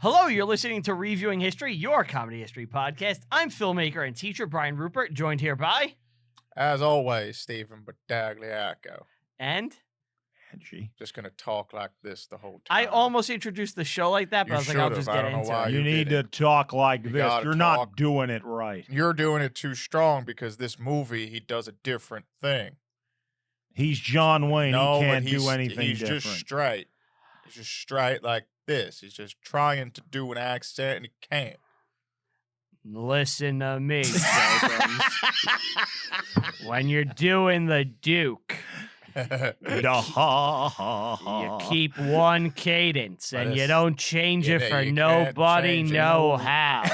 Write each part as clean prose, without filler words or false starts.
Hello, you're listening to Reviewing History, your comedy history podcast. I'm filmmaker and teacher Brian Rupert, joined here by... As always, Stephen Battagliaco. And? Angie. Just going to talk like this the whole time. I almost introduced the show like that, but You I was like, I'll should've. just I get don't know into why it. You you need to didn't. talk like You this. gotta You're talk. not doing it right. You're doing it too strong because this movie, he does a different thing. He's John Wayne. No, he but can't do anything he's different. just straight. He's just straight like this. He's just trying to do an accent and he can't. Listen to me, children. When you're doing the Duke, you keep one cadence and you Yes. don't change it Yeah, for you can't nobody change it. know how.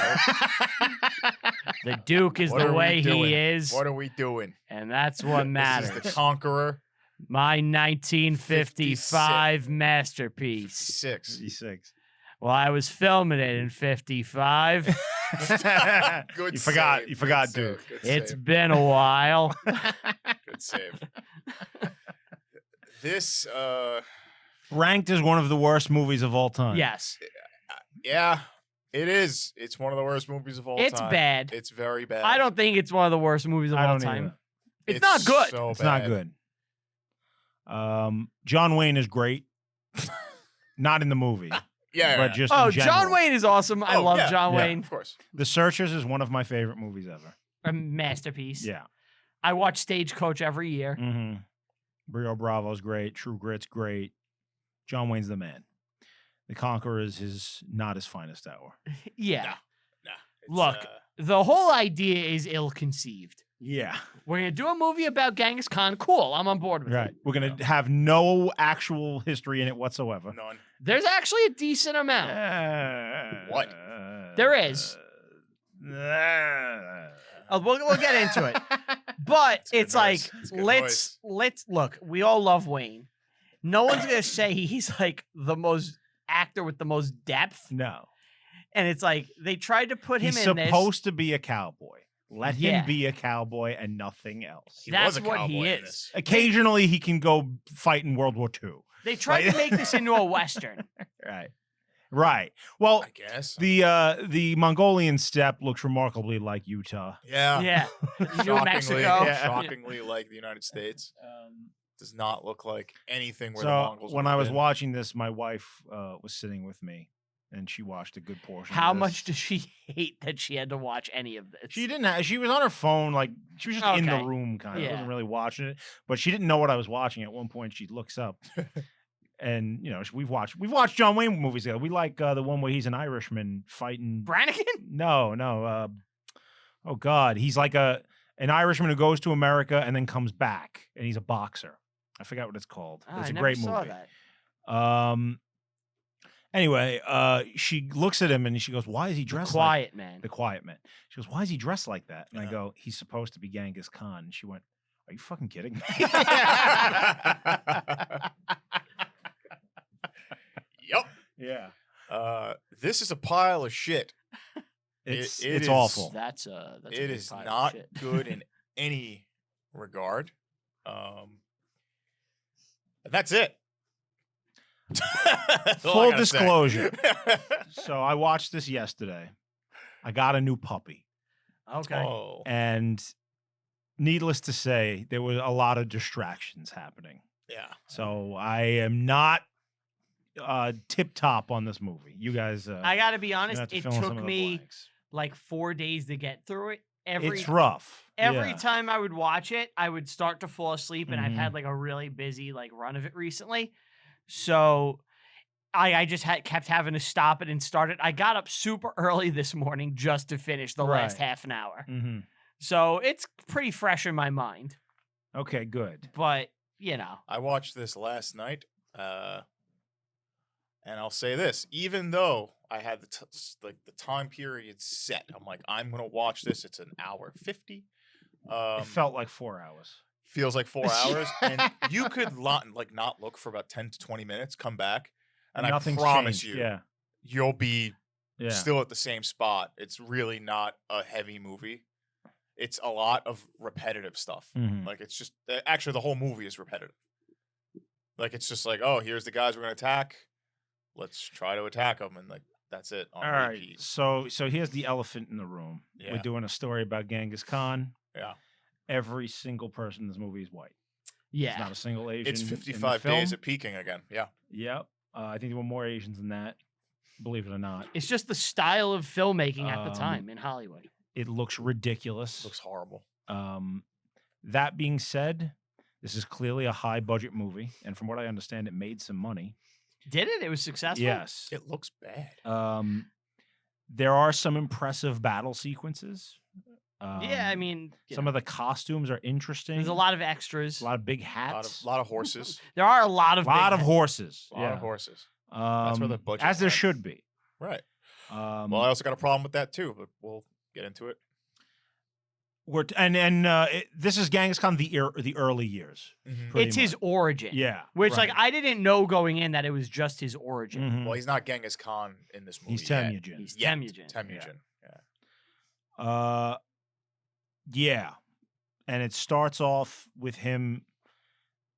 The Duke is What the are we way doing? he is, What are we doing? and that's what This matters. is the Conqueror. My 1955 masterpiece. 6. 56. Well, I was filming it in 55. Good You forgot- save, you forgot, good Duke. save, good It's save, been a while. Good save. This, Ranked as one of the worst movies of all time. Yes. yeah, it is. It's one of the worst movies of all time. It's bad. It's very bad. I don't think it's one of the worst movies of I all don't time. either. It's not good. So It's bad. not good. John Wayne is great. Not in the movie, Yeah. but just Oh, in general. John Wayne is awesome. I Oh, love yeah, John yeah. Wayne. Of course. The Searchers is one of my favorite movies ever. A masterpiece. Yeah. I watch Stagecoach every year. Mm-hmm. Rio Bravo's great. True Grit's great. John Wayne's the man. The Conqueror is not his finest hour. Yeah. Nah. It's, Look, the whole idea is ill-conceived. Yeah. We're going to do a movie about Genghis Khan. Cool. I'm on board with Right. it. We're going to have no actual history in it whatsoever. none. There's actually a decent amount. What? There is. We'll get into it. But It's good it's like, noise. It's good let's look, we all love Wayne. No one's going to say he's like the most actor with the most depth. No. And it's like, they tried to put him He's in this. supposed to be a cowboy. Let Yeah. him be a cowboy and nothing else. He That's was a what he cowboy in is. this. Occasionally, he can go fight in World War II. They tried to make this into a Western. Right. Right. Well, I guess. the Mongolian steppe looks remarkably like Utah. Yeah. Yeah. New Mexico. yeah. Shockingly like the United States. Does not look like anything where the So Mongols when would I have was been. watching this, my wife was sitting with me, and she watched a good portion. How of this. much does she hate that she had to watch any of this? She didn't have, she was on her phone, like she was just in the Okay. room, kind of. Yeah. Wasn't really watching it, but she didn't know what I was watching. At one point, she looks up, and you know, we've watched John Wayne movies together. We like the one where he's an Irishman fighting. Brannigan? No. Oh God, he's like an Irishman who goes to America and then comes back, and he's a boxer. I forgot what it's called. Ah, It's I a never great saw movie. that. Anyway, she looks at him and she goes, "Why is he dressed like Quiet Man. the Quiet Man?" She goes, "Why is he dressed like that?" And I Yeah. go, "He's supposed to be Genghis Khan." And she went, "Are you fucking kidding me?" Yep. Yeah, This is a pile of shit. it's it is- awful. That's a It big is pile of not shit. good in any regard. And that's it. That's all I Full gotta say. disclosure. So I watched this yesterday. I got a new puppy, Okay. Oh. and needless to say, there were a lot of distractions happening. Yeah. So I am not tip top on this movie. You guys, I got to be you're gonna honest, have to it fill in some took of the me blanks. like 4 days to get through it. It's rough. Every Yeah. time I would watch it, I would start to fall asleep, and I've Mhm. had like a really busy like run of it recently. So I just kept having to stop it and start it. I got up super early this morning just to finish the last Right. half an hour. Mm-hmm. So it's pretty fresh in my mind. Okay, good. But, you know, I watched this last night, and I'll say this: even though I had the time period set, I'm like, I'm gonna watch this. It's an hour 50. It felt like 4 hours. Feels like 4 hours, and you could not look for about 10 to 20 minutes, come back, and Nothing's I promise changed. you, Yeah. you'll be Yeah. still at the same spot. It's really not a heavy movie. It's a lot of repetitive stuff. Mhm. Like, it's just actually the whole movie is repetitive. Like, it's just like, oh, here's the guys we're gonna attack. Let's try to attack them, and like That's it on All right. repeat. So here's the elephant in the room. Yeah. We're doing a story about Genghis Khan. Yeah. Every single person in this movie is white. Yeah. There's not a single Asian. It's in the 55 film. days of peaking again. Yeah. Yep. I think there were more Asians than that. Believe it or not. It's just the style of filmmaking at the Um, time in Hollywood. It looks ridiculous. Looks horrible. That being said, this is clearly a high budget movie, and from what I understand, it made some money. Did it? It was successful? Yes. It looks bad. There are some impressive battle sequences. Yeah, I mean, some of the costumes are interesting. there's a lot of extras. A lot of big hats. lot of horses. There are a lot of lot of big horses. A lot yeah. of horses. That's where the budget as there went. should be. Right. Well, I also got a problem with that too, but we'll get into it. This is Genghis Khan the early years. Mhm. pretty It's his much. origin. Yeah, Which, right. like, I didn't know going in that it was just his origin. Mhm. Well, he's not Genghis Khan in this movie. He's yet. Temujin. He's Yet. Temujin. Temujin. Yeah. Yeah, and it starts off with him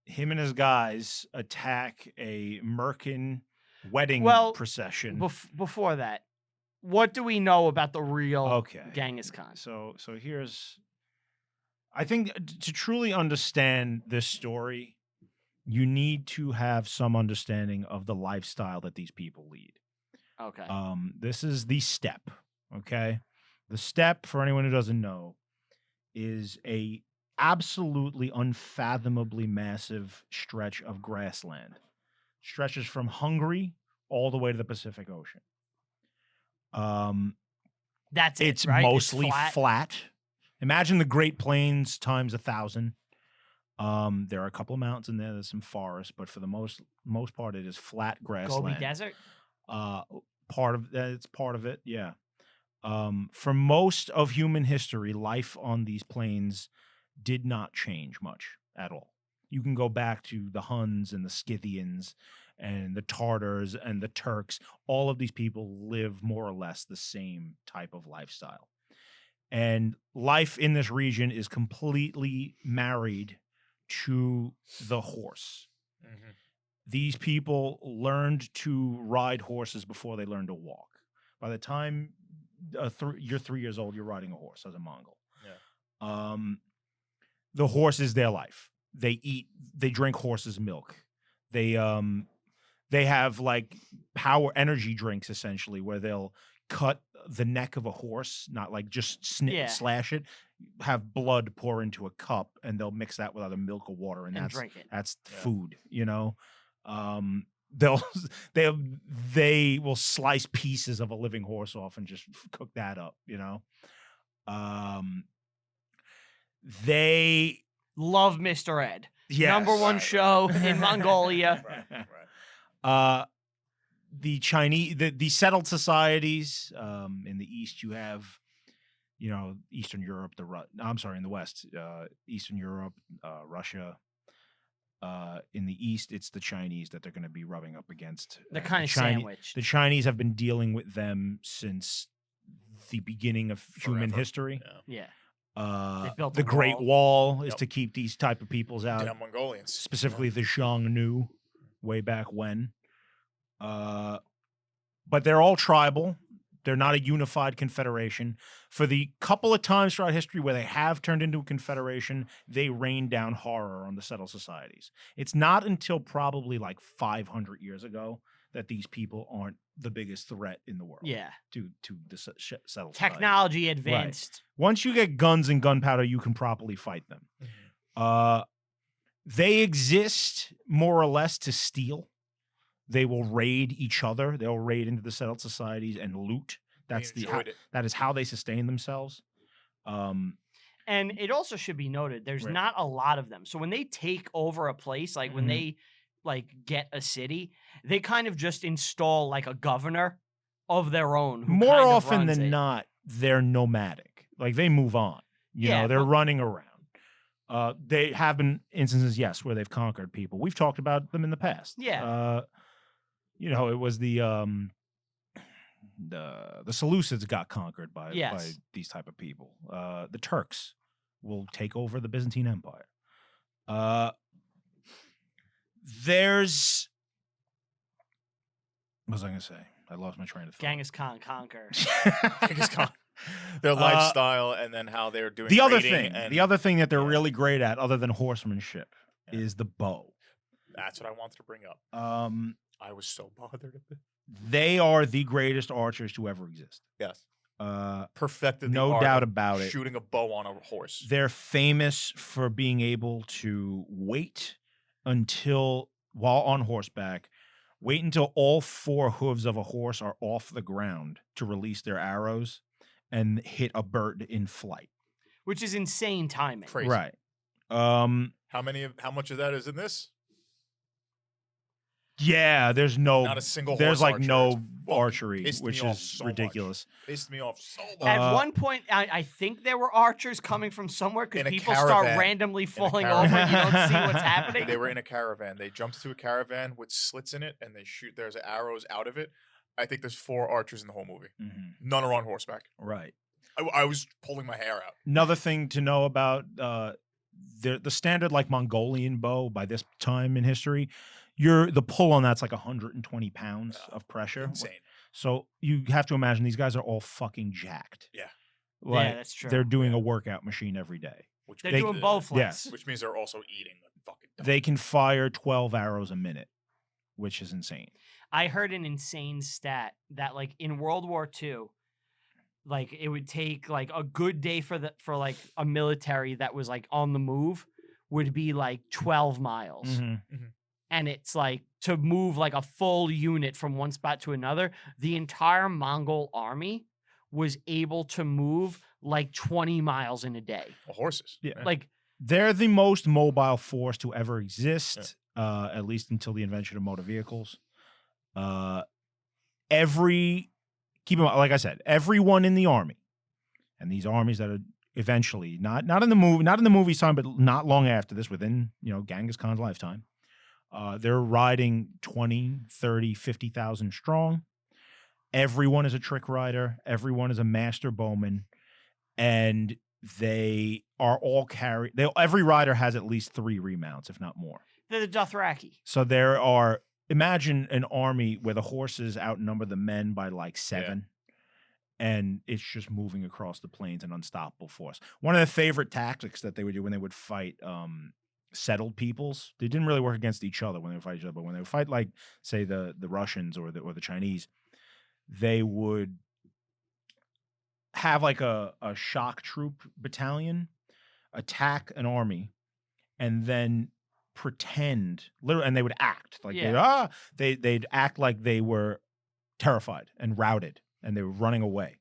and his guys attack a Merkin wedding procession. Before that, what do we know about the real Okay. Genghis Khan? So here's, I think to truly understand this story, you need to have some understanding of the lifestyle that these people lead. Okay. This is the steppe. Okay, the steppe, for anyone who doesn't know, is a absolutely unfathomably massive stretch of grassland. Stretches from Hungary all the way to the Pacific Ocean. That's it, It's right? mostly flat. flat. Imagine the Great Plains times 1,000. There are a couple of mountains in there. There's some forests, but for the most part, it is flat grassland. Gobi Desert? It's part of it. Yeah. For most of human history, life on these plains did not change much at all. You can go back to the Huns and the Scythians and the Tartars and the Turks. All of these people live more or less the same type of lifestyle. And life in this region is completely married to the horse. Mm-hmm. These people learned to ride horses before they learned to walk. By the time you're 3 years old, you're riding a horse as a Mongol. Yeah. The horse is their life. They eat, they drink horse's milk. They have like power energy drinks essentially, where they'll cut the neck of a horse, not like just slash it, have blood pour into a cup, and they'll mix that with either milk or water, and that's drink it. That's food, you know. They will slice pieces of a living horse off and just cook that up, you know. They Love Mr. Ed. yes. Number one show in Mongolia. Right. The Chinese, the settled societies in the East, you have, you know, Eastern Europe. In the West, Eastern Europe, Russia. In the East, it's the Chinese that they're going to be rubbing up against. They're kind of sandwiched. The Chinese have been dealing with them since the beginning of human Forever. history. Yeah. The built the Great wall. Wall is Yep. to keep these type of peoples out, Damn Mongolians. specifically the Xiongnu, way back when. But they're all tribal. They're not a unified confederation. For the couple of times throughout history where they have turned into a confederation, they rained down horror on the settled societies. It's not until probably like 500 years ago that these people aren't the biggest threat in the world. Yeah. To the settled societies. Technology advanced. Once you get guns and gunpowder, you can properly fight them. They exist more or less to steal. They will raid each other. They'll raid into the settled societies and loot. That is how they sustain themselves. And it also should be noted, there's Right. not a lot of them. So when they take over a place, like when Mhm. they like get a city, they kind of just install like a governor of their own. Who More kind of often runs than it. not, they're nomadic. Like they move on. You Yeah, know, they're but- running around. They have been instances, yes, where they've conquered people. We've talked about them in the past. Yeah. You know, it was the Seleucids got conquered by Yes. these type of people. The Turks will take over the Byzantine Empire. What was I going to say? I lost my train of thought. Genghis Khan Conqueror. Genghis Khan. Their lifestyle and then how they're doing the other raiding thing, and the other thing that they're yeah. really great at, other than horsemanship, Yeah. is the bow. That's what I wanted to bring up. I was so bothered at this. They are the greatest archers to ever exist. Yes. Uh, Perfected the no art doubt of about it. shooting a bow on a horse. They're famous for being able to wait until, while on horseback, wait until all four hooves of a horse are off the ground to release their arrows and hit a bird in flight. Which is insane timing. Crazy. Right. How much of that is in this? Yeah, there's no. Not a single There's horse like archer. no It's fucking archery, pissed me which off is so much. ridiculous. Pissed me off so much. At one point, I think there were archers coming from somewhere because In a people start caravan. randomly In a falling over and you don't see what's They happening. were in a caravan. They jumped into a caravan with slits in it, and they shoot. There's arrows out of it. I think there's 4 archers in the whole movie. Mhm. None are on horseback. Right. I was pulling my hair out. Another thing to know about the standard like Mongolian bow by this time in history, the pull on that's like 120 pounds of pressure. Insane. So you have to imagine these guys are all fucking jacked. Yeah. Like, Yeah, that's true. They're doing a workout machine every day. Which They're They- doing bow flips. Which means they're also eating the fucking dog. They can fire 12 arrows a minute, which is insane. I heard an insane stat that like in World War II, like it would take like a good day for like a military that was like on the move would be like 12 miles. Mhm. And it's like to move like a full unit from one spot to another, the entire Mongol army was able to move like 20 miles in a day. Well, horses. Yeah. Like They're the most mobile force to ever exist, at least until the invention of motor vehicles. Keep in mind, like I said, everyone in the army, and these armies that are eventually not in the movie's time, but not long after this, within Genghis Khan's lifetime, they're riding 20, 30, 50,000 strong. Everyone is a trick rider. Everyone is a master bowman, and they are all every rider has at least 3 remounts, if not more. they're the Dothraki. So imagine an army where the horses outnumber the men by like 7, and it's just moving across the plains, an unstoppable force. One of the favorite tactics that they would do when they would fight settled peoples, they didn't really work against each other when they would fight each other, but when they would fight, like, say, the Russians or the Chinese, they would have like a shock troop battalion attack an army and then pretend literally, and they would act like they'd act like they were terrified and routed and they were running away,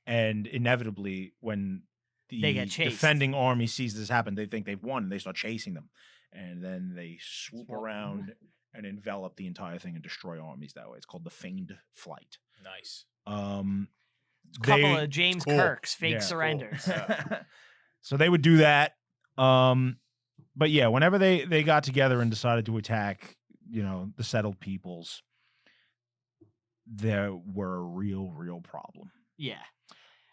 and inevitably when They the get chased. defending army sees this happen, they think they've won and they start chasing them, and then they swoop around and envelop the entire thing and destroy armies that way. It's called the feigned flight. Nice. Couple of James cool. Kirk's fake Yeah, cool. surrenders. So they would do that. But yeah, whenever they got together and decided to attack, the settled peoples, there were a real problem. Yeah.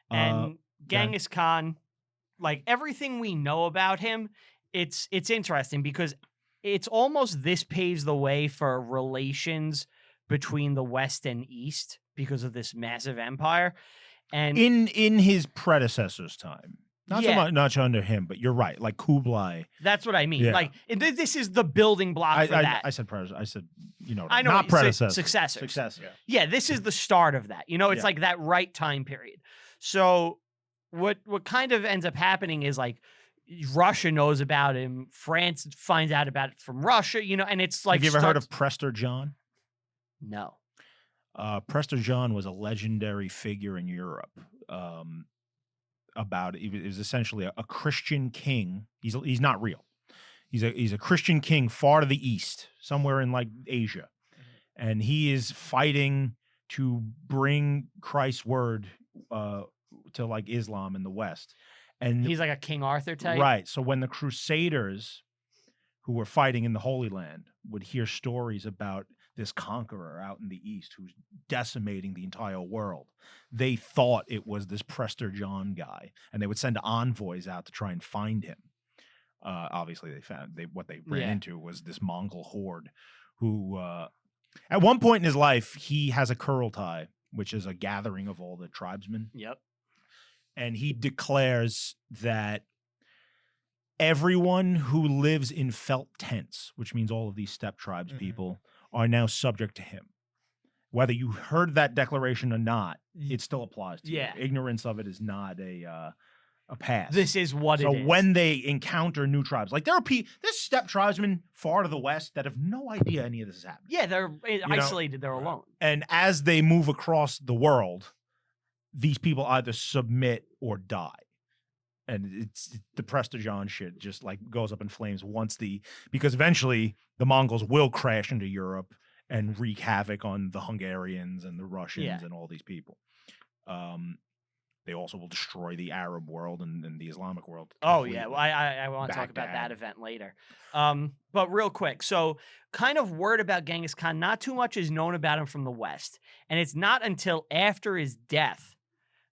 And Genghis Khan, like everything we know about him, it's interesting because it's almost this paves the way for relations between the West and East because of this massive empire. And In his predecessor's time. Not so Yeah. much under him, but you're right. Like Kublai. that's what I mean. Yeah. Like this is the building block for that. I said predecessor. I said, I know not what you said, predecessor. successors. Successor. Yeah, this is the start of that. It's Yeah. like that right time period. So what kind of ends up happening is like Russia knows about him, France finds out about it from Russia, and it's like Have you ever heard starts- of Prester John? No. Prester John was a legendary figure in Europe. He was essentially a Christian king. He's not real. He's a Christian king far to the east, somewhere in like Asia, and he is fighting to bring Christ's word to like Islam in the West. And He's like a King Arthur type. right. So when the Crusaders, who were fighting in the Holy Land, would hear stories about this conqueror out in the East who's decimating the entire world, they thought it was this Prester John guy, and they would send envoys out to try and find him. Obviously, what they ran Yeah. into was this Mongol horde who, At one point in his life, he has a Kurultai, which is a gathering of all the tribesmen. Yep. And he declares that everyone who lives in felt tents, which means all of these steppe tribes people, are now subject to him. Whether you heard that declaration or not, it still applies to you. Ignorance of it is not a pass. This is what it is. So when they encounter new tribes, like there's steppe tribesmen far to the west that have no idea any of this is happening. Yeah, they're isolated. They're alone. And as they move across the world, these people either submit or die. And it's the Prestigion shit just like goes up in flames because eventually the Mongols will crash into Europe and wreak havoc on the Hungarians and the Russians and all these people. They also will destroy the Arab world and the Islamic world. Oh, yeah. Well, I want to talk about that event later. But real quick, so kind of word about Genghis Khan, not too much is known about him from the West. And it's not until after his death,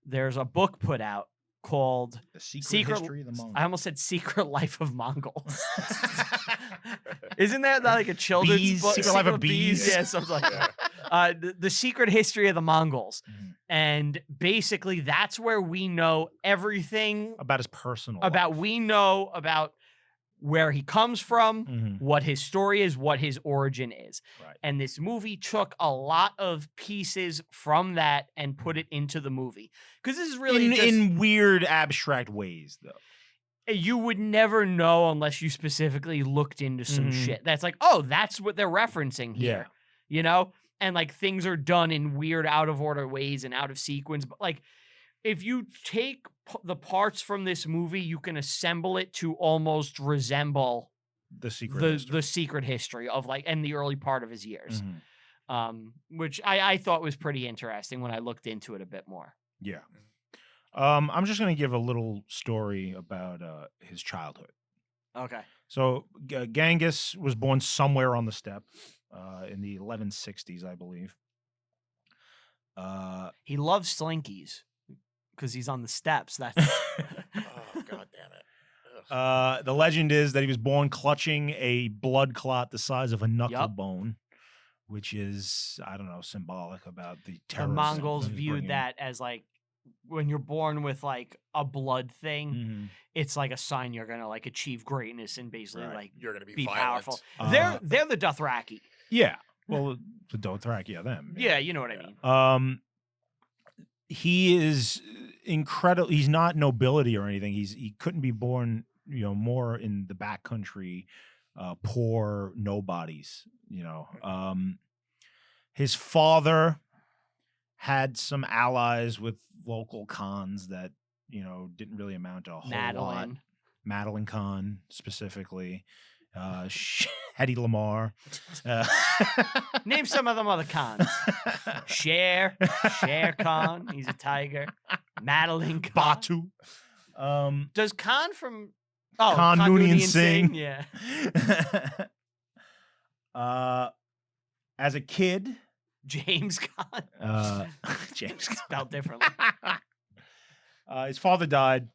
there's a book put out called The Secret History of the Mongols. I almost said Secret Life of Mongols. Isn't that like a children's book? Secret Life of Bees? Yeah, something like that. The Secret History of the Mongols. And basically that's where we know everything about his personal we know about where he comes from, what his story is, what his origin is. Right. And this movie took a lot of pieces from that and put it into the movie. Because this is really in weird, abstract ways, though. You would never know unless you specifically looked into some shit. That's like, oh, that's what they're referencing here. Yeah. You know? And like things are done in weird, out of order ways and out of sequence. But like, if you take the parts from this movie, you can assemble it to almost resemble the secret history of like, and the early part of his years, which I thought was pretty interesting when I looked into it a bit more. Yeah. I'm just going to give a little story about his childhood. Okay. So Genghis was born somewhere on the steppe in the 1160s, I believe. He loves slinkies. Because he's on the steps. That's oh, God damn it. The legend is that he was born clutching a blood clot the size of a knuckle bone, which is, I don't know, symbolic about the terror. The Mongols viewed that as like, when you're born with like a blood thing, it's like a sign you're going to like achieve greatness and basically like you're going to be violent. powerful. They're the Dothraki. Yeah. Well, the Dothraki are them. Yeah, you know what I mean. He is incredible. He's not nobility or anything. He couldn't be born, more in the backcountry, poor nobodies. His father had some allies with local khans that didn't really amount to a whole lot. Madeline Khan specifically. Hedy Lamar. Name some of them other Khans. Sher Khan. He's a tiger. Madeline Khan. Batu. Does Khan from Khan Noonien Singh? Yeah. As a kid, James Khan. James Khan. Spelled differently. His father died.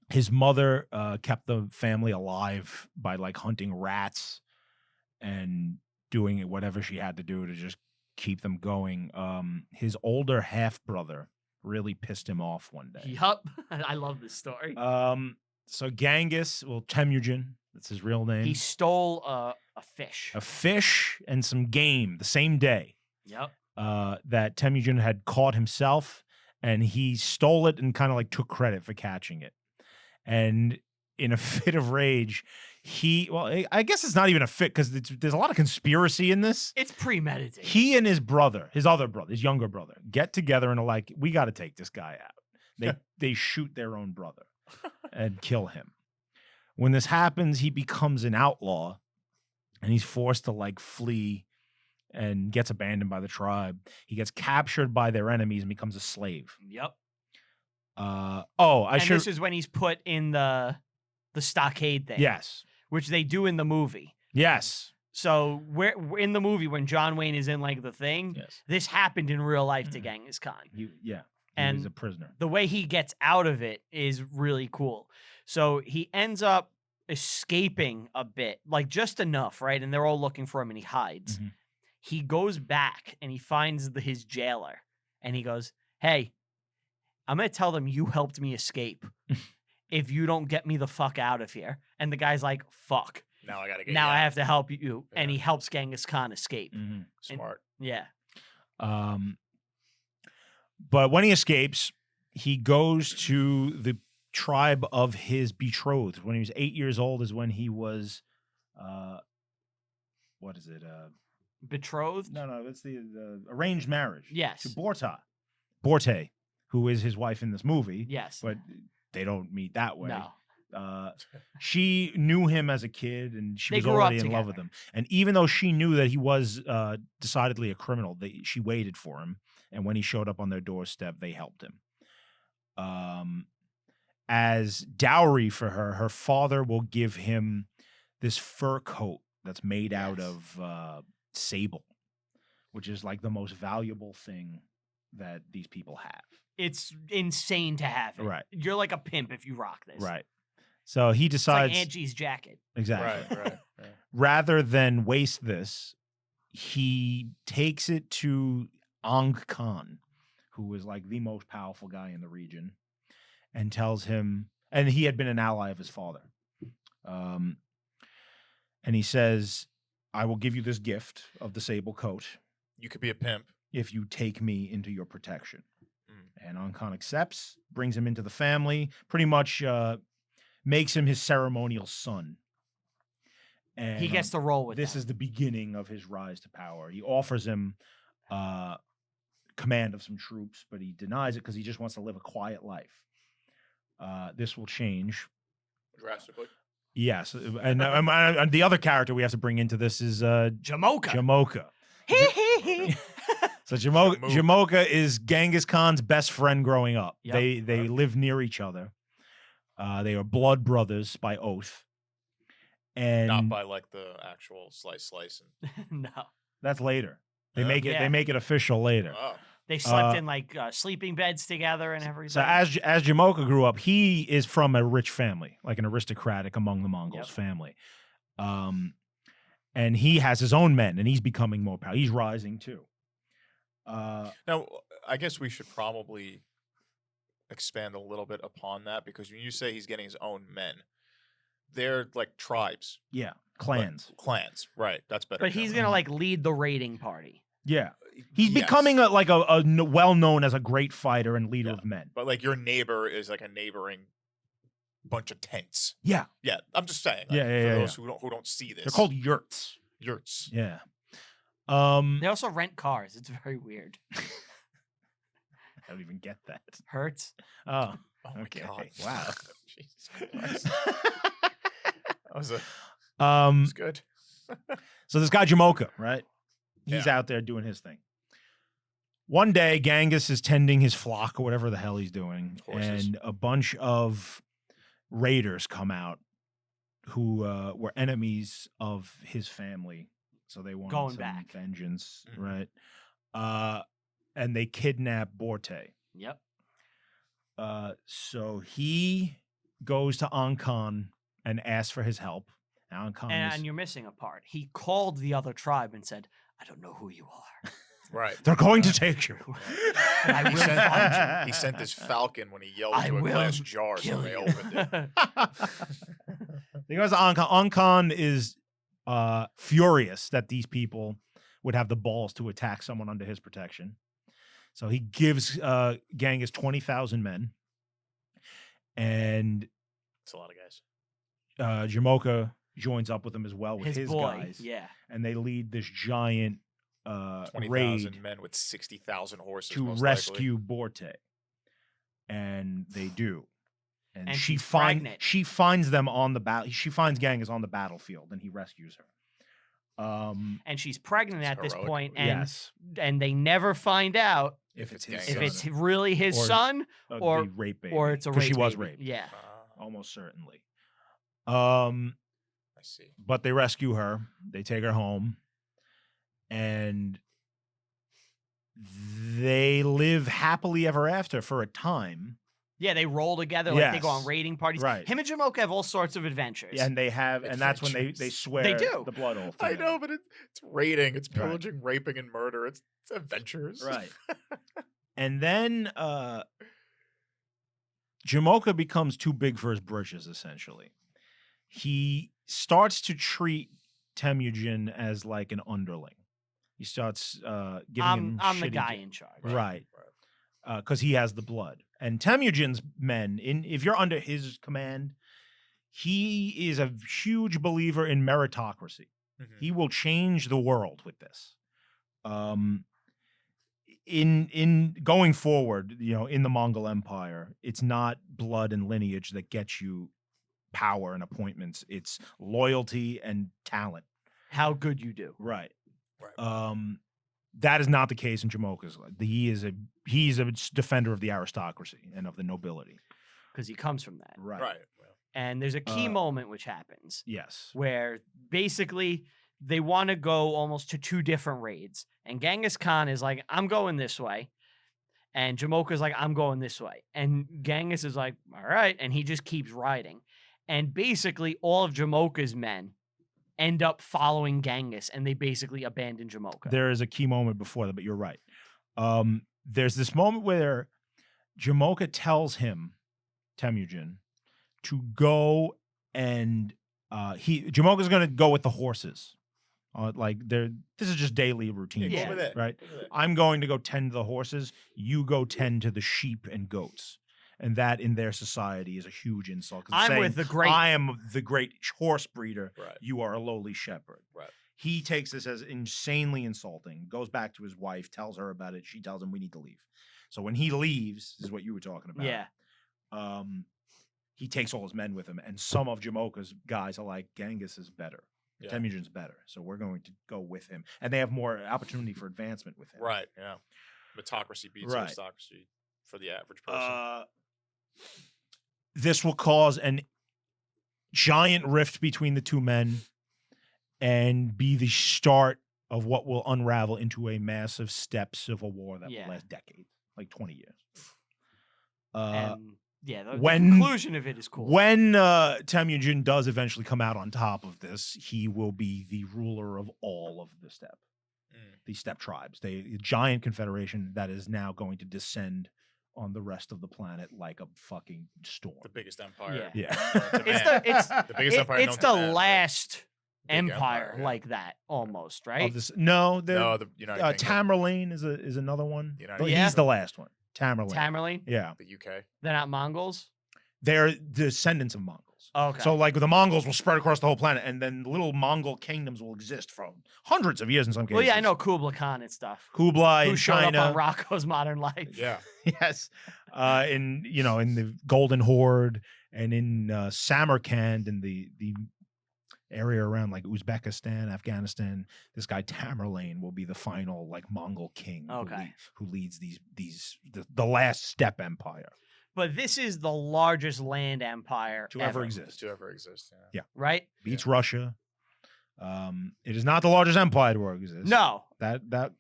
His mother kept the family alive by like hunting rats and doing whatever she had to do to just keep them going. His older half brother really pissed him off one day. Yup. I love this story. So Genghis, Temujin, that's his real name. He stole a fish. A fish and some game the same day. Yep. That Temujin had caught himself, and he stole it and kind of like took credit for catching it. And in a fit of rage, I guess it's not even a fit because there's a lot of conspiracy in this. It's premeditated. He and his younger brother, get together and are like, we got to take this guy out. They shoot their own brother and kill him. When this happens, he becomes an outlaw and he's forced to like flee and gets abandoned by the tribe. He gets captured by their enemies and becomes a slave. Yep. This is when he's put in the stockade thing. Yes. Which they do in the movie. Yes. So we're in the movie when John Wayne is in like the thing. Yes. This happened in real life to Genghis Khan. He and was a prisoner. The way he gets out of it is really cool. So he ends up escaping a bit, like just enough, right? And they're all looking for him and he hides. he goes back and he finds his jailer, and he goes, "Hey, I'm gonna tell them you helped me escape. If you don't get me the fuck out of here." And the guy's like, "Fuck. Now I gotta get Now you I out. have to help you." And Yeah. he helps Genghis Khan escape. Smart. Yeah. But when he escapes, he goes to the tribe of his betrothed. When he was 8 years old is when he was, what is it? Betrothed? No, it's the arranged marriage. Yes. To Borte, who is his wife in this movie. Yes. But they don't meet that way. No. She knew him as a kid, and she They was grew up already in love with together. him. And even though she knew that he was decidedly a criminal, she waited for him. And when he showed up on their doorstep, they helped him. As dowry for her, her father will give him this fur coat that's made out of sable, which is like the most valuable thing that these people have. It's insane to have it. Right. You're like a pimp if you rock this. Right. So he It's decides like Angie's jacket. exactly. Right. Rather than waste this, he takes it to Ang Khan, who is like the most powerful guy in the region, and tells him, and he had been an ally of his father. And he says, "I will give you this gift of the sable coat You could be a pimp. if you take me into your protection." Mm. And Ang Khan accepts, brings him into the family, pretty much makes him his ceremonial son. And He gets to roll with this them. is the beginning of his rise to power. He offers him command of some troops, but he denies it because he just wants to live a quiet life. This will change. Drastically. Yes. And the other character we have to bring into this is Jamoka. Jamoka. So Jamoka is Genghis Khan's best friend growing up. Yep. They live near each other. They are blood brothers by oath. And Not by like the actual slice and No. that's later. They Yeah. make it. Yeah. They make it official later. oh. They slept in like sleeping beds together and everything. So as Jamoka grew up, he is from a rich family, like an aristocratic among the Mongols family, and he has his own men, and he's becoming more powerful. He's rising too. Now, I guess we should probably expand a little bit upon that, because when you say he's getting his own men, they're like tribes, Yeah, clans. like clans, right? That's better. But he's term. gonna like lead the raiding party. Yeah, he's Yes. becoming a well known as a great fighter and leader Yeah. of men. But like your neighbor is like a neighboring bunch of tents. Yeah, Yeah, I'm just saying. Yeah, Like, yeah, for yeah, those who don't see this, they're called yurts. yurts. Yeah. They also rent cars. It's very weird. I don't even get that. Hurts. Oh, Oh my okay. god! Wow. Jesus Christ. That Um, was good. So this guy Jamoka, right? He's Yeah. out there doing his thing. One day, Genghis is tending his flock or whatever the hell he's doing, Horses. and a bunch of raiders come out who were enemies of his family, so they wanted Going some back. vengeance, Mhm. right? And they kidnap Borte. Yep. So he goes to Ang Khan and asks for his help. Ang Khan is, And you're missing a part. He called the other tribe and said, "I don't know who you are." Right. they're going to take you. I He will sent, find he sent this falcon when he yelled I into a will glass jar, so kill they you. opened it. He goes to Ang Khan. Ang Khan is furious that these people would have the balls to attack someone under his protection. So he gives Genghis 20,000 men. And It's a lot of guys. Jamoka joins up with him as well with his boy. guys. Yeah. And they lead this giant 20,000 raid men with 60,000 horses to most rescue Borte. And they do. And And she she's pregnant. finds them on the battle. She finds Genghis on the battlefield, and he rescues her. And she's pregnant It's at this heroic. point, and Yes, and they never find out if it's his Genghis. if son, it's really his Or- son or the rape baby, or it's a 'cause rape she was baby. raped, Yeah. almost certainly. I see. But they rescue her. They take her home, and they live happily ever after for a time. Yeah, they roll together, like they go on Yes. raiding parties. Right. Him and Jamoke have all sorts of adventures. Yeah, and they have, and that's when they Adventures. swear do. the blood oath. I together. know, but it's raiding, it's Right. pillaging, raping, and murder. It's adventures. Right. And then Jamoka becomes too big for his britches, essentially. He starts to treat Temujin as like an underling. He starts giving him I'm the shitty guy in charge. Right. Because he has the blood. And Temujin's men, if you're under his command, he is a huge believer in meritocracy. Mhm. He will change the world with this. In going forward, in the Mongol Empire, it's not blood and lineage that gets you power and appointments. It's loyalty and talent. How good you do. Right. Right. That is not the case in Jamoka's. He's a defender of the aristocracy and of the nobility. Because he comes from that. Right. Right. Well, And there's a key moment which happens Yes. where basically they want to go almost to two different raids. And Genghis Khan is like, I'm going this way. And Jamoka's like, I'm going this way. And Genghis is like, all right. And he just keeps riding. And basically all of Jamoka's men end up following Genghis, and they basically abandon Jamoka. There is a key moment before that, but you're right. There's this moment where Jamoka tells him, Temujin, to go and Jamoka's going to go with the horses. This is just daily routine, Yeah. shit, Over there. right? Over there. I'm going to go tend to the horses. You go tend to the sheep and goats. And that in their society is a huge insult. 'Cause it's I'm saying, with the great. I am the great horse breeder. Right. You are a lowly shepherd. Right. He takes this as insanely insulting, goes back to his wife, tells her about it. She tells him we need to leave. So when he leaves, this is what you were talking about. Yeah. He takes all his men with him. And some of Jamoka's guys are like, Genghis is better. Yeah. Temujin's better. So we're going to go with him. And they have more opportunity for advancement with him. Right. Yeah. Meritocracy beats Right. aristocracy for the average person. This will cause an giant rift between the two men and be the start of what will unravel into a massive steppe civil war that Yeah. will last decades, like 20 years. And yeah, the when- conclusion of it is cool. When Temujin does eventually come out on top of this, he will be the ruler of all of the steppe, the steppe tribes, a giant confederation that is now going to descend on the rest of the planet like a fucking storm. The biggest empire. Yeah. The biggest empire. It's known the to man, last big empire yeah. like that almost, right? Of this, no, No, the United Kingdom, Tamerlane is another one. United But Kingdom. he's the last one. Tamerlane. Tamerlane? Yeah. the UK. They're not Mongols? They're descendants of Mongols. Okay. So like the Mongols will spread across the whole planet, and then little Mongol kingdoms will exist for hundreds of years in some cases. well, yeah, I know Kublai Khan and stuff. Kublai Who in showed China. up on Rocco's Modern Life. Yeah. Yes. In the Golden Horde and in Samarkand and the area around like Uzbekistan, Afghanistan, this guy Tamerlane will be the final like Mongol king Okay. who leads the last steppe empire But this is the largest land empire to ever exist. To ever exist. Yeah. right? Beats Russia. It is not the largest empire to ever exist. No. That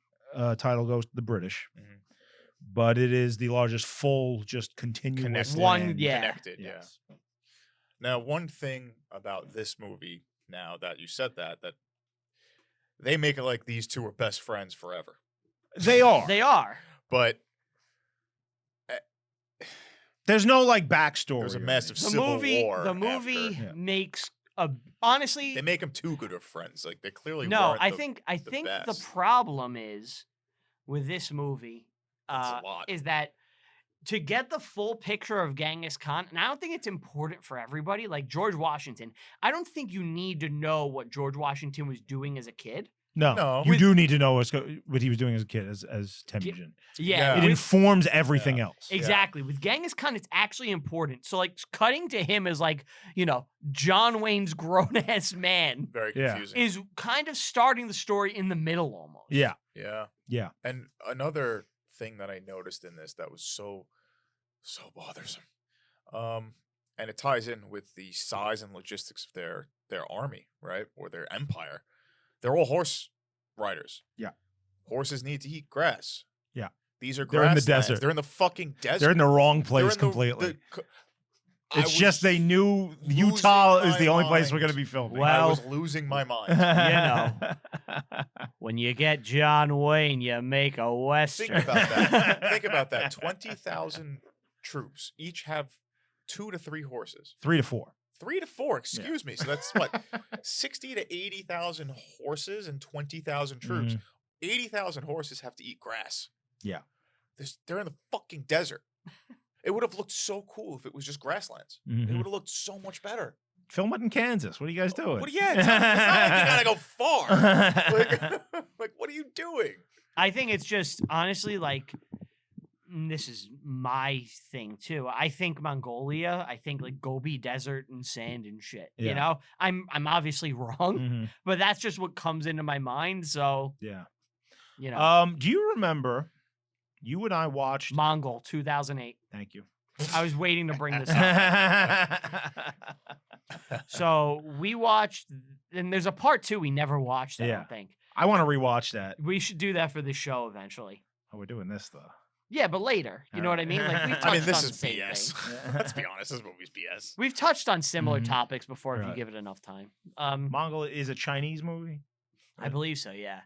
title goes to the British. Mhm. But it is the largest full, just continuous Connected. land. Yeah. Connected. Yes. Yeah. Now, one thing about this movie, now that you said that they make it like these two are best friends forever. They are. They are. But There's no like backstory. there's a or massive anything. The civil movie war. the movie after. Yeah. makes honestly They make them too good of friends. Like they clearly no, weren't I the- think the best. problem is with this movie It's a lot. is that to get the full picture of Genghis Khan, and I don't think it's important for everybody, like George Washington, I don't think you need to know what George Washington was doing as a kid. No. You do need to know what he was doing as a kid, as Temujin. Yeah. It with- informs everything else. exactly. With Genghis Khan, it's actually important. So, like, cutting to him as, like, John Wayne's grown ass man Very Yeah. confusing. is kind of starting the story in the middle almost. Yeah. Yeah. Yeah. And another thing that I noticed in this that was so bothersome. And it ties in with the size and logistics of their army, right? Or their empire. They're all horse riders. Yeah. Horses need to eat grass. Yeah. These are They're in the grasslands. desert. They're in the fucking desert. They're in the wrong They're place in completely. I It's was just they knew losing Utah is my the only place we're mind. going to be filming. Well- I was losing my mind. know. When you get John Wayne, you make a Western. Think about that. Think about that. 20,000 troops each have 2 to 3 horses. 3 to 4. 3 to 4, excuse me. So that's what 60 to 80,000 horses and 20,000 troops. 80,000 horses have to eat grass. Yeah. They're in the fucking desert. It would have looked so cool if it was just grasslands. It Mhm. would have looked so much better. Film it in Kansas. What are you guys doing? What? Yeah, it's not like you gotta go far. Like, what are you doing? I think it's just honestly like this is my thing too. I think Mongolia. I think like Gobi Desert and sand and shit. Yeah. You know, I'm obviously wrong, Mhm. but that's just what comes into my mind. So Yeah. you know, Do you remember? You and I watched. Mongol 2008. Thank you. I was waiting to bring this up. So we watched, and there's a part 2 we never watched. I Yeah. don't think I want to rewatch that. we should do that for the show eventually. Oh, we're doing this though. Yeah, but later. You know what I mean? Like we've touched I mean, this on is the same BS. thing. Let's be honest. This movie's BS. We've touched on similar Mhm. topics before if you Right. give it enough time. Mongol is a Chinese movie. I believe so. Yeah,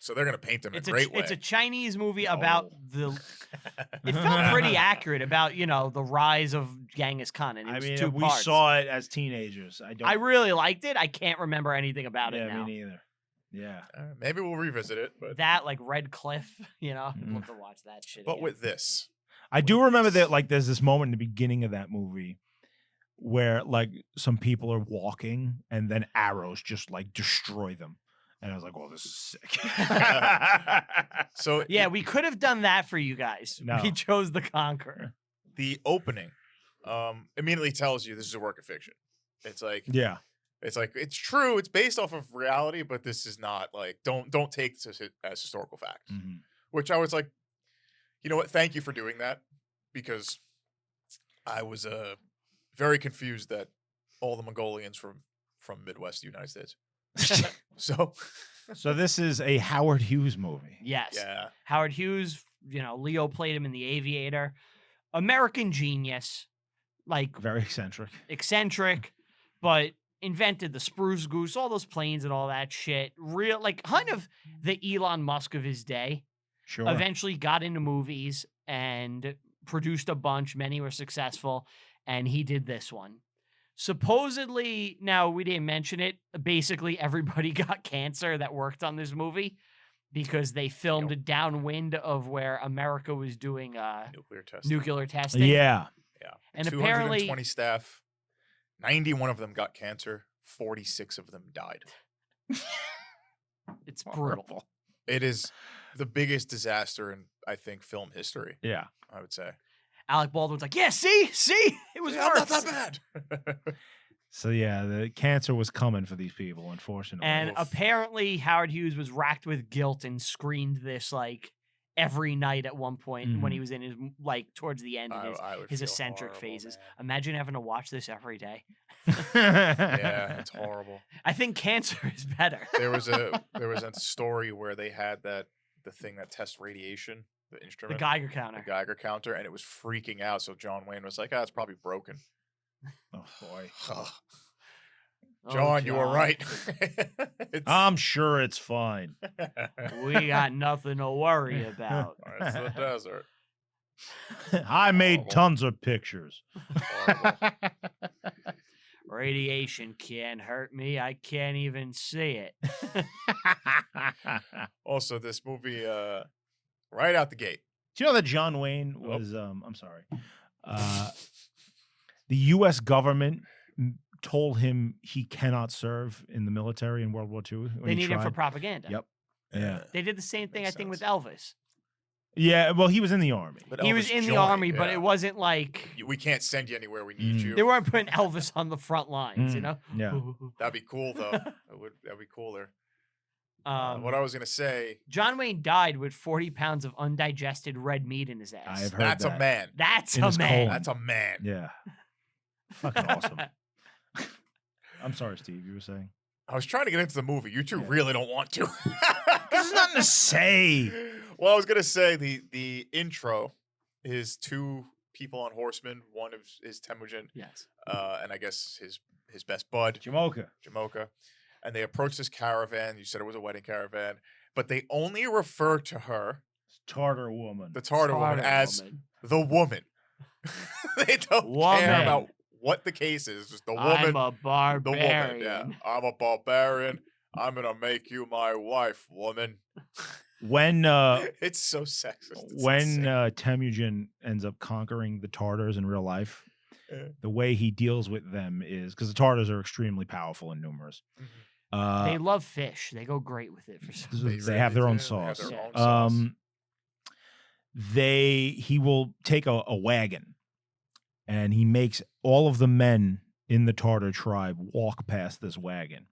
So they're gonna paint them in it's a great way. it's a Chinese movie about Oh. the. It felt pretty accurate about the rise of Genghis Khan, and it I was mean, 2 we parts. saw it as teenagers. I really liked it. I can't remember anything about it Yeah, now. me neither. Yeah. Maybe we'll revisit it, but That like Red Cliff, I'd Mhm. love to watch that shit. but again. with this, I do remember that, like, there's this moment in the beginning of that movie where, like, some people are walking and then arrows just, like, destroy them. And I was like, oh, this is sick. so Yeah, we could have done that for you guys. No. We chose the Conqueror. the opening immediately tells you this is a work of fiction. It's like Yeah. it's true. It's based off of reality, but this is not like don't take this as historical fact. Mhm. Which I was like, you know what? Thank you for doing that, because I was very confused that all the Mongolians from Midwest United States. So So this is a Howard Hughes movie. Yes. yeah, Howard Hughes, Leo played him in The Aviator. American genius, like Very eccentric. eccentric, but invented the Spruce Goose, all those planes and all that shit. Real, like, kind of the Elon Musk of his day. Sure. Eventually got into movies and produced a bunch. Many were successful, and he did this one. Supposedly, now we didn't mention it, basically everybody got cancer that worked on this movie because they filmed Yep. downwind of where America was doing nuclear testing. testing. Yeah. Yeah, And 220 apparently, staff, 91 of them got cancer. 46 of them died. it's brutal. Horrible. It is the biggest disaster in, I think, film history. Yeah. I would say. Alec Baldwin's like, yeah, see, it was Yeah, worse. not that bad. So yeah, the cancer was coming for these people, unfortunately. And Oof. apparently, Howard Hughes was racked with guilt and screened this like every night at one point when he was in his towards the end of I would his feel eccentric horrible, phases. man. Imagine having to watch this every day. Yeah, it's horrible. I think cancer is better. There was a story where they had the thing that tests radiation, the The instrument, Geiger the counter. Geiger counter, and it was freaking out. So John Wayne was like, "Ah, it's probably broken." Oh boy. Oh, John, you were John. right. It's, I'm sure it's fine. We got nothing to worry about. it's the desert. I made Horrible. tons of pictures. Horrible. Radiation can't hurt me. I can't even see it. Also, this movie, right out the gate. Do you know that John Wayne Nope. was I'm sorry. The US government told him he cannot serve in the military in World War II. when They he need him for tried. propaganda. Yep. Yeah. They did the same thing, I Makes think, with sense. Elvis. Yeah, well, he was in the army. But He was Elvis in the joined, army, but yeah. it wasn't like We can't send you anywhere. We need Mm. you. they weren't putting Elvis on the front lines, you Mm, know? yeah. That'd be cool, though. That'd be cooler. Um, What I was gonna say, John Wayne died with 40 pounds of undigested red meat in his ass. I have heard that's that. a man. That's In a his man. colon. That's a man. Yeah. Fucking awesome. I'm sorry, Steve, you were saying? I was trying to get into the movie. You two Yeah. really don't want to. There's nothing to say. Well, I was gonna say the intro is two people on horsemen. One is Temujin, Yes. and I guess his best bud, Jamoka, and they approach this caravan. You said it was a wedding caravan, but they only refer to her, Tartar woman. the Tartar woman, as the woman. They don't care about what the case is. Just the woman. I'm a barbarian. The woman. Yeah, I'm a barbarian. I'm gonna make you my wife, woman. When it's so sexist. When Temujin ends up conquering the Tartars in real life, the way he deals with them is because the Tartars are extremely powerful and numerous. Mm-hmm. They love fish. They go great with it for some reason. They have their own sauce. He will take a wagon, and he makes all of the men in the Tartar tribe walk past this wagon.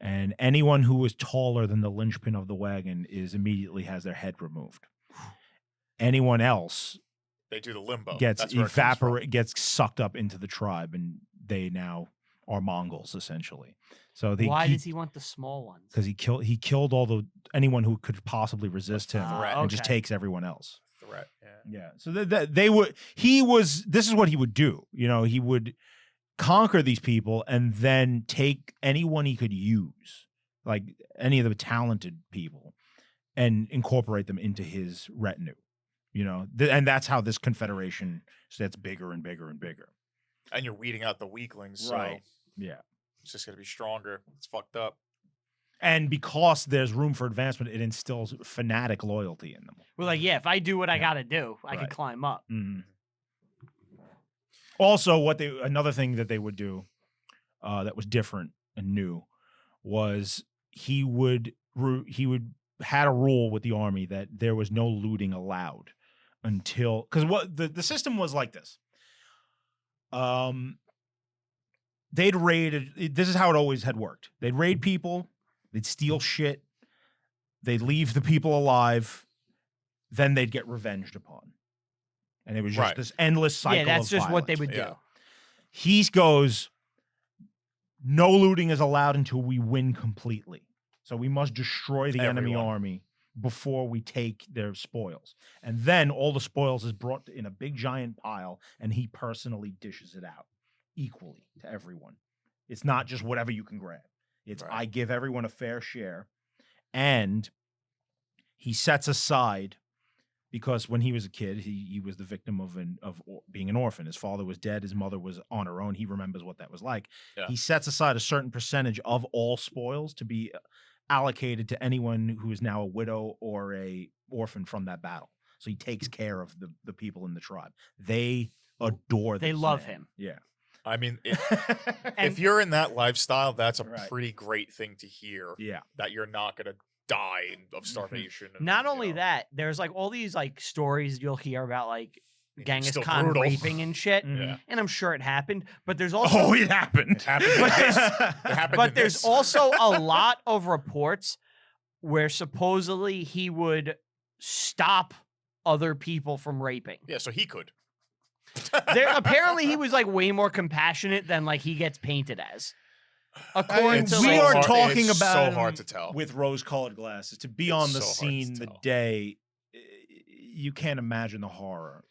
And anyone who is taller than the linchpin of the wagon immediately has their head removed. Anyone else, they do the limbo. Gets sucked up into the tribe, and they now are Mongols essentially. So why does he want the small ones? Because he killed anyone who could possibly resist him, and just takes everyone else. Threat. Yeah. So this is what he would do. He would conquer these people and then take anyone he could use, like any of the talented people, and incorporate them into his retinue. And that's how this confederation gets bigger and bigger and bigger. And you're weeding out the weaklings, right? So yeah, it's just gonna be stronger. It's fucked up. And because there's room for advancement, it instills fanatic loyalty in them. We're like, if I do what I gotta do, I can climb up. Mm-hmm. Also, another thing that they would do that was different and new was he had a rule with the army that there was no looting allowed until, because what the system was like this. They'd raid. This is how it always had worked. They'd raid people. They'd steal shit. They'd leave the people alive. Then they'd get revenged upon. And it was just this endless cycle of that's just violence. what they would do. He goes, no looting is allowed until we win completely. So we must destroy the enemy army before we take their spoils. And then all the spoils is brought in a big giant pile, and he personally dishes it out equally to everyone. It's not just whatever you can grab. It's I give everyone a fair share. And he sets aside, because when he was a kid, he was the victim of being an orphan. His father was dead. His mother was on her own. He remembers what that was like. Yeah. He sets aside a certain percentage of all spoils to be allocated to anyone who is now a widow or a orphan from that battle. So he takes care of the people in the tribe. They adore this. They love him. Yeah. I mean, if you're in that lifestyle, that's a pretty great thing to hear. Yeah. That you're not going to die of starvation. And, not only that, there's like all these like stories you'll hear about like Genghis Khan raping and shit. Yeah. And I'm sure it happened, but there's also it happened. But there's also a lot of reports where supposedly he would stop other people from raping. Yeah, so he could. Apparently he was like way more compassionate than like he gets painted as. According to we are talking about so hard to tell with rose-colored glasses. To be on the scene the day, you can't imagine the horror.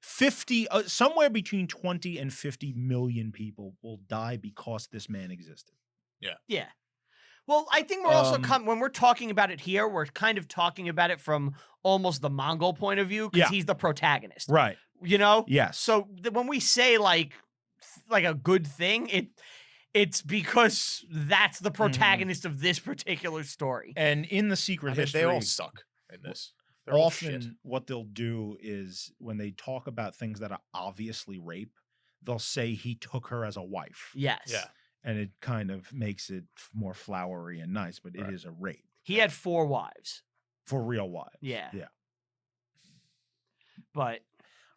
50, somewhere between 20 and 50 million people will die because this man existed. Yeah. Yeah. Well, I think we're also when we're talking about it here, we're kind of talking about it from almost the Mongol point of view because he's the protagonist, right? Yes. So when we say like a good thing, it's because that's the protagonist of this particular story. And in the secret history, they all suck in this. They're often what they'll do is when they talk about things that are obviously rape, they'll say he took her as a wife. Yes. Yeah. And it kind of makes it more flowery and nice, but it is a rape. He had 4 wives. For real wives. Yeah. Yeah. But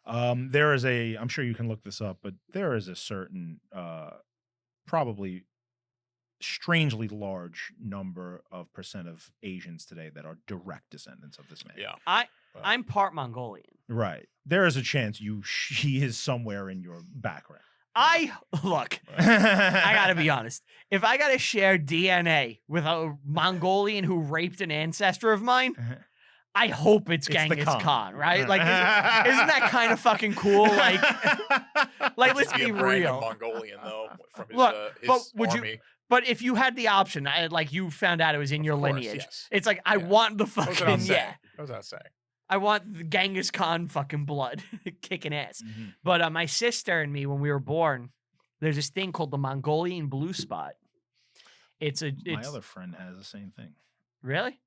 there is I'm sure you can look this up, but there is a certain probably strangely large number of percent of Asians today that are direct descendants of this man. Yeah. I'm part Mongolian. Right. There is a chance she is somewhere in your background. Look, I gotta be honest. If I gotta share DNA with a Mongolian who raped an ancestor of mine, I hope it's the Genghis Khan. Khan, right? Like, isn't that kind of fucking cool? Like let's Just be a brand real. Mongolian though from his, Look, but his would army. you? But if you had the option, like you found out it was in Of your course, lineage, yes. it's like I Yeah. want the That was what I fucking was saying. yeah. That was what I was saying. I want the Genghis Khan fucking blood kicking ass. Mhm. But my sister and me, when we were born, there's this thing called the Mongolian blue spot. My other friend has the same thing. Really?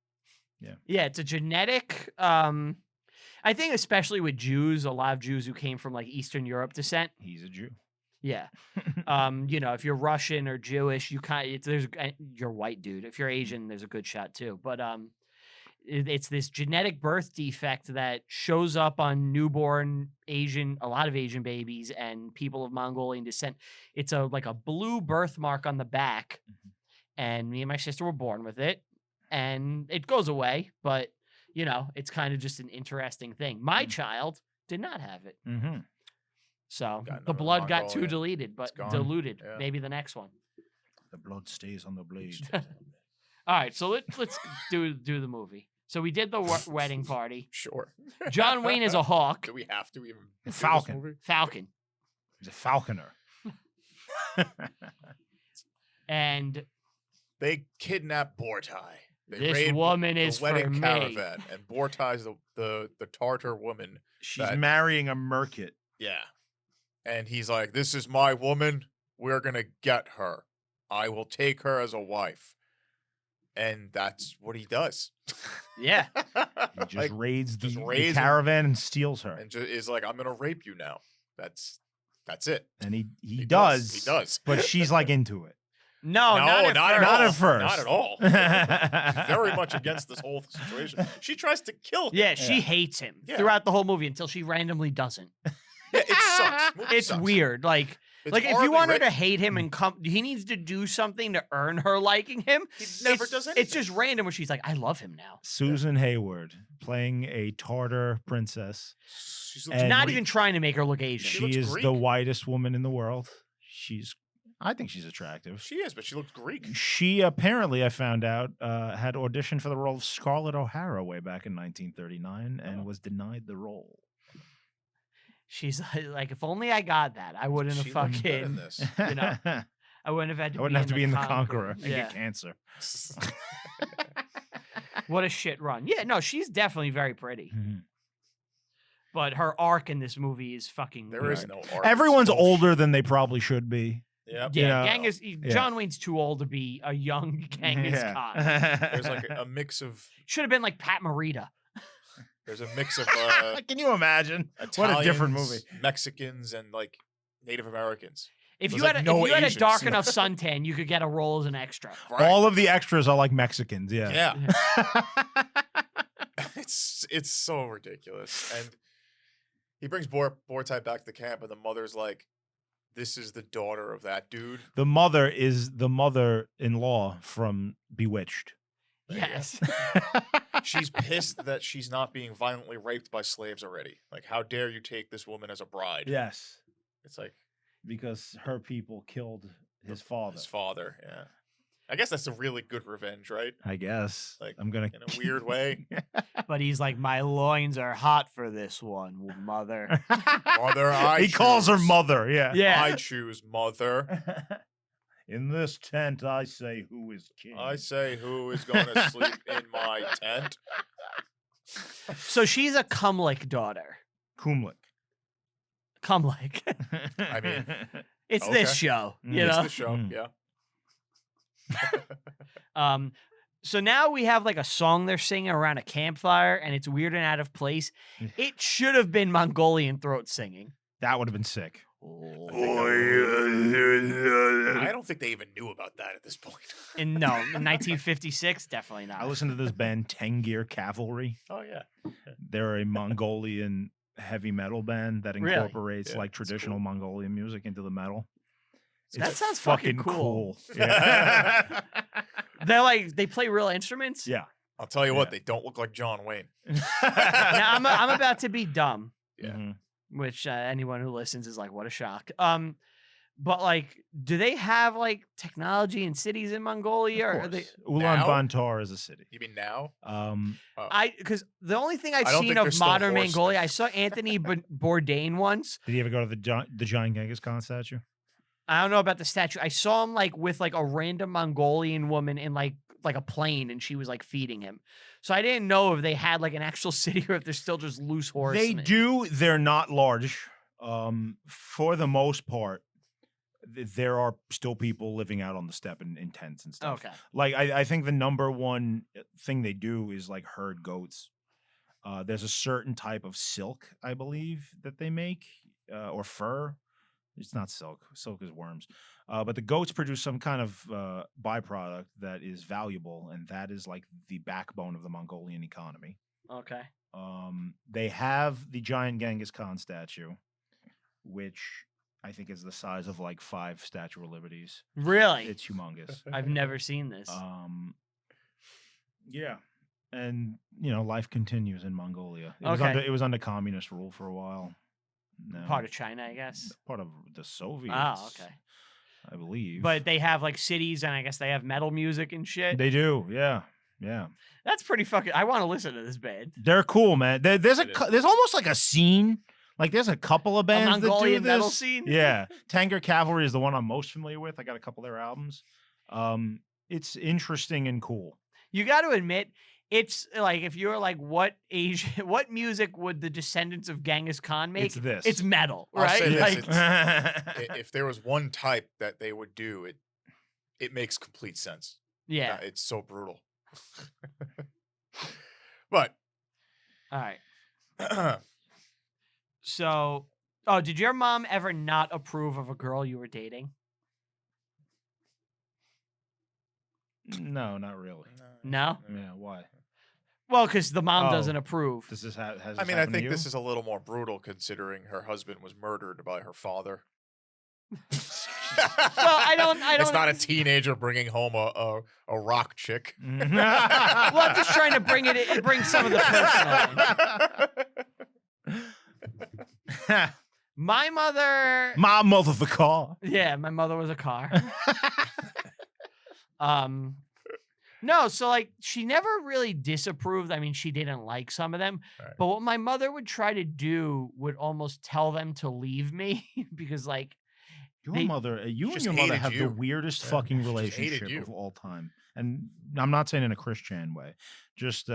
Yeah. Yeah, it's a genetic. I think especially with Jews, a lot of Jews who came from like Eastern Europe descent. He's a Jew. Yeah. You know, if you're Russian or Jewish, you're white, dude. If you're Asian, there's a good shot too. But it's this genetic birth defect that shows up on newborn a lot of Asian babies and people of Mongolian descent. It's like a blue birthmark on the back, and me and my sister were born with it, and it goes away, but you know, it's kind of just an interesting thing. My child did not have it. Mm-hmm. So Got the none of blood got too Mongolian. diluted, but gone. diluted. Yeah. Maybe the next one. The blood stays on the blade. All right, so let's do the movie. So we did the wedding party. Sure. John Wayne is a hawk. Do we have to even do this Falcon. movie? Falcon. He's a falconer. And They kidnap Borte. They this raid woman the is for wedding me. caravan, and Borte's the Tartar woman. She's That- marrying a merkit. Yeah. And he's like, "This is my woman. We're gonna get her. I will take her as a wife." And that's what he does. Yeah. He just Like, raids just the raids caravan and steals her. and is like, "I'm gonna rape you now." That's it. And he He does. He does. But she's like into it. No, not at not first. at Not all. at Not at first. all. She's very much against this whole situation. She tries to kill him. Yeah, she Yeah. hates him Yeah. throughout the whole movie until she randomly doesn't. Yeah, it sucks. Movie It's sucks. weird. Like It's if you horribly want her to written. hate him and he needs to do something to earn her liking him. He never It's- does anything. It's just random where she's like, I love him now. Susan Hayward playing a Tartar princess. She's And- Not even trying to make her look Asian. She She looks is Greek. the whitest woman in the world. I think she's attractive. She is, but she looks Greek. She apparently, I found out, had auditioned for the role of Scarlett O'Hara way back in 1939 and Oh. was denied the role. She's like, if only I got that, I wouldn't have She looks good in fucking. this. You know, I wouldn't have had to. I wouldn't have to be in the Conqueror and Yeah. get cancer. What a shit run. Yeah, no, she's definitely very pretty, Mhm. but her arc in this movie is fucking. There weird. is no art. Everyone's It's bullshit. older than they probably should be. Yep. Yeah, you know, John Wayne's too old to be a young Genghis Khan. There's like a mix of Should have been like Pat Morita. there's a mix of Can you imagine? Italians, What a different movie. Mexicans and like Native Americans. If There's, you had like, a, no if you had a Asians. dark enough suntan, you could get a role as an extra. Right. All of the extras are like Mexicans. Yeah. Yeah. It's so ridiculous. And he brings Borte back to the camp, and the mother's like, "This is the daughter of that dude." The mother is the mother-in-law from Bewitched. There you go. Yes. She's pissed that she's not being violently raped by slaves already. Like, how dare you take this woman as a bride? Yes. It's like Because her people killed his father. his father. Yeah. I guess that's a really good revenge, right? I guess. Like, I'm gonna in a weird way. But he's like, my loins are hot for this one, mother. Mother, I he calls her choose. mother. Yeah. Yeah. I choose mother. In this tent, I say who is king. I say who is going to sleep in my tent. So she's a Kumlik daughter. Kumlik. Kumlik. I mean, It's Okay. this show, you It's know. the show. Mm. Yeah. So now we have like a song they're singing around a campfire, and it's weird and out of place. It should have been Mongolian throat singing. That would have been sick. I don't think they even knew about that at this point. In 1956, definitely not. I listened to this band, Tengir Cavalry. Oh, yeah. They're a Mongolian heavy metal band that Really? incorporates Yeah, like it's traditional cool. Mongolian music into the metal. That It's sounds fucking cool. Yeah. They're like they play real instruments. Yeah. I'll tell you what, Yeah. they don't look like John Wayne. Now I'm about to be dumb, Yeah. Mhm. which anyone who listens is like, what a shock. But like, do they have like technology in cities in Mongolia? Of Or are they? course. Now? Ulaanbaatar is a city. You mean now? Because the only thing I've I don't seen think there's of still modern horsemen. Mongolia, I saw Anthony Bourdain once. Did you ever go to the giant Genghis Khan statue? I don't know about the statue. I saw him like with like a random Mongolian woman in like a plane, and she was like feeding him. So I didn't know if they had like an actual city or if they're still just loose horsemen. They do. They're not large. For the most part, there are still people living out on the steppe in tents and stuff. Okay. Like I think the number one thing they do is like herd goats. There's a certain type of silk, I believe, that they make, or fur. It's not silk. Silk is worms. But the goats produce some kind of byproduct that is valuable, and that is like the backbone of the Mongolian economy. Okay. They have the giant Genghis Khan statue, which I think is the size of like 5 Statue of Liberties. Really? It's humongous. I've never seen this. Yeah. And life continues in Mongolia. Okay. It was under communist rule for a while. No. Part of China, I guess. Part of the Soviets. Oh, okay. I believe. But they have like cities, and I guess they have metal music and shit. They do, yeah. That's pretty fucking. I want to listen to this band. They're cool, man. There's almost like a scene. Like there's a couple of bands that do Mongolian this. metal scene. Yeah, Tanger Cavalry is the one I'm most familiar with. I got a couple of their albums. It's interesting and cool. You got to admit, it's like if you're like, what music would the descendants of Genghis Khan make? It's this. It's metal, I'll right? say this, Like, if there was one type that they would do, it makes complete sense. yeah. It's so brutal. But All right. So, did your mom ever not approve of a girl you were dating? No, not really. No? Yeah, why? Well, because the mom Oh. doesn't approve. Has this I happened mean, I to think you? this is a little more brutal considering her husband was murdered by her father. Well, I don't. It's not a teenager bringing home a rock chick. Well, I'm just trying to bring some of the personal in. My mother. My mother the car. Yeah, my mother was a car. No, so like she never really disapproved. I mean, she didn't like some of them, Right. but what my mother would try to do would almost tell them to leave me because like You They and your just mother hated have you. the weirdest Yeah, fucking she just hated relationship you. of all time. And I'm not saying in a Christian way. Just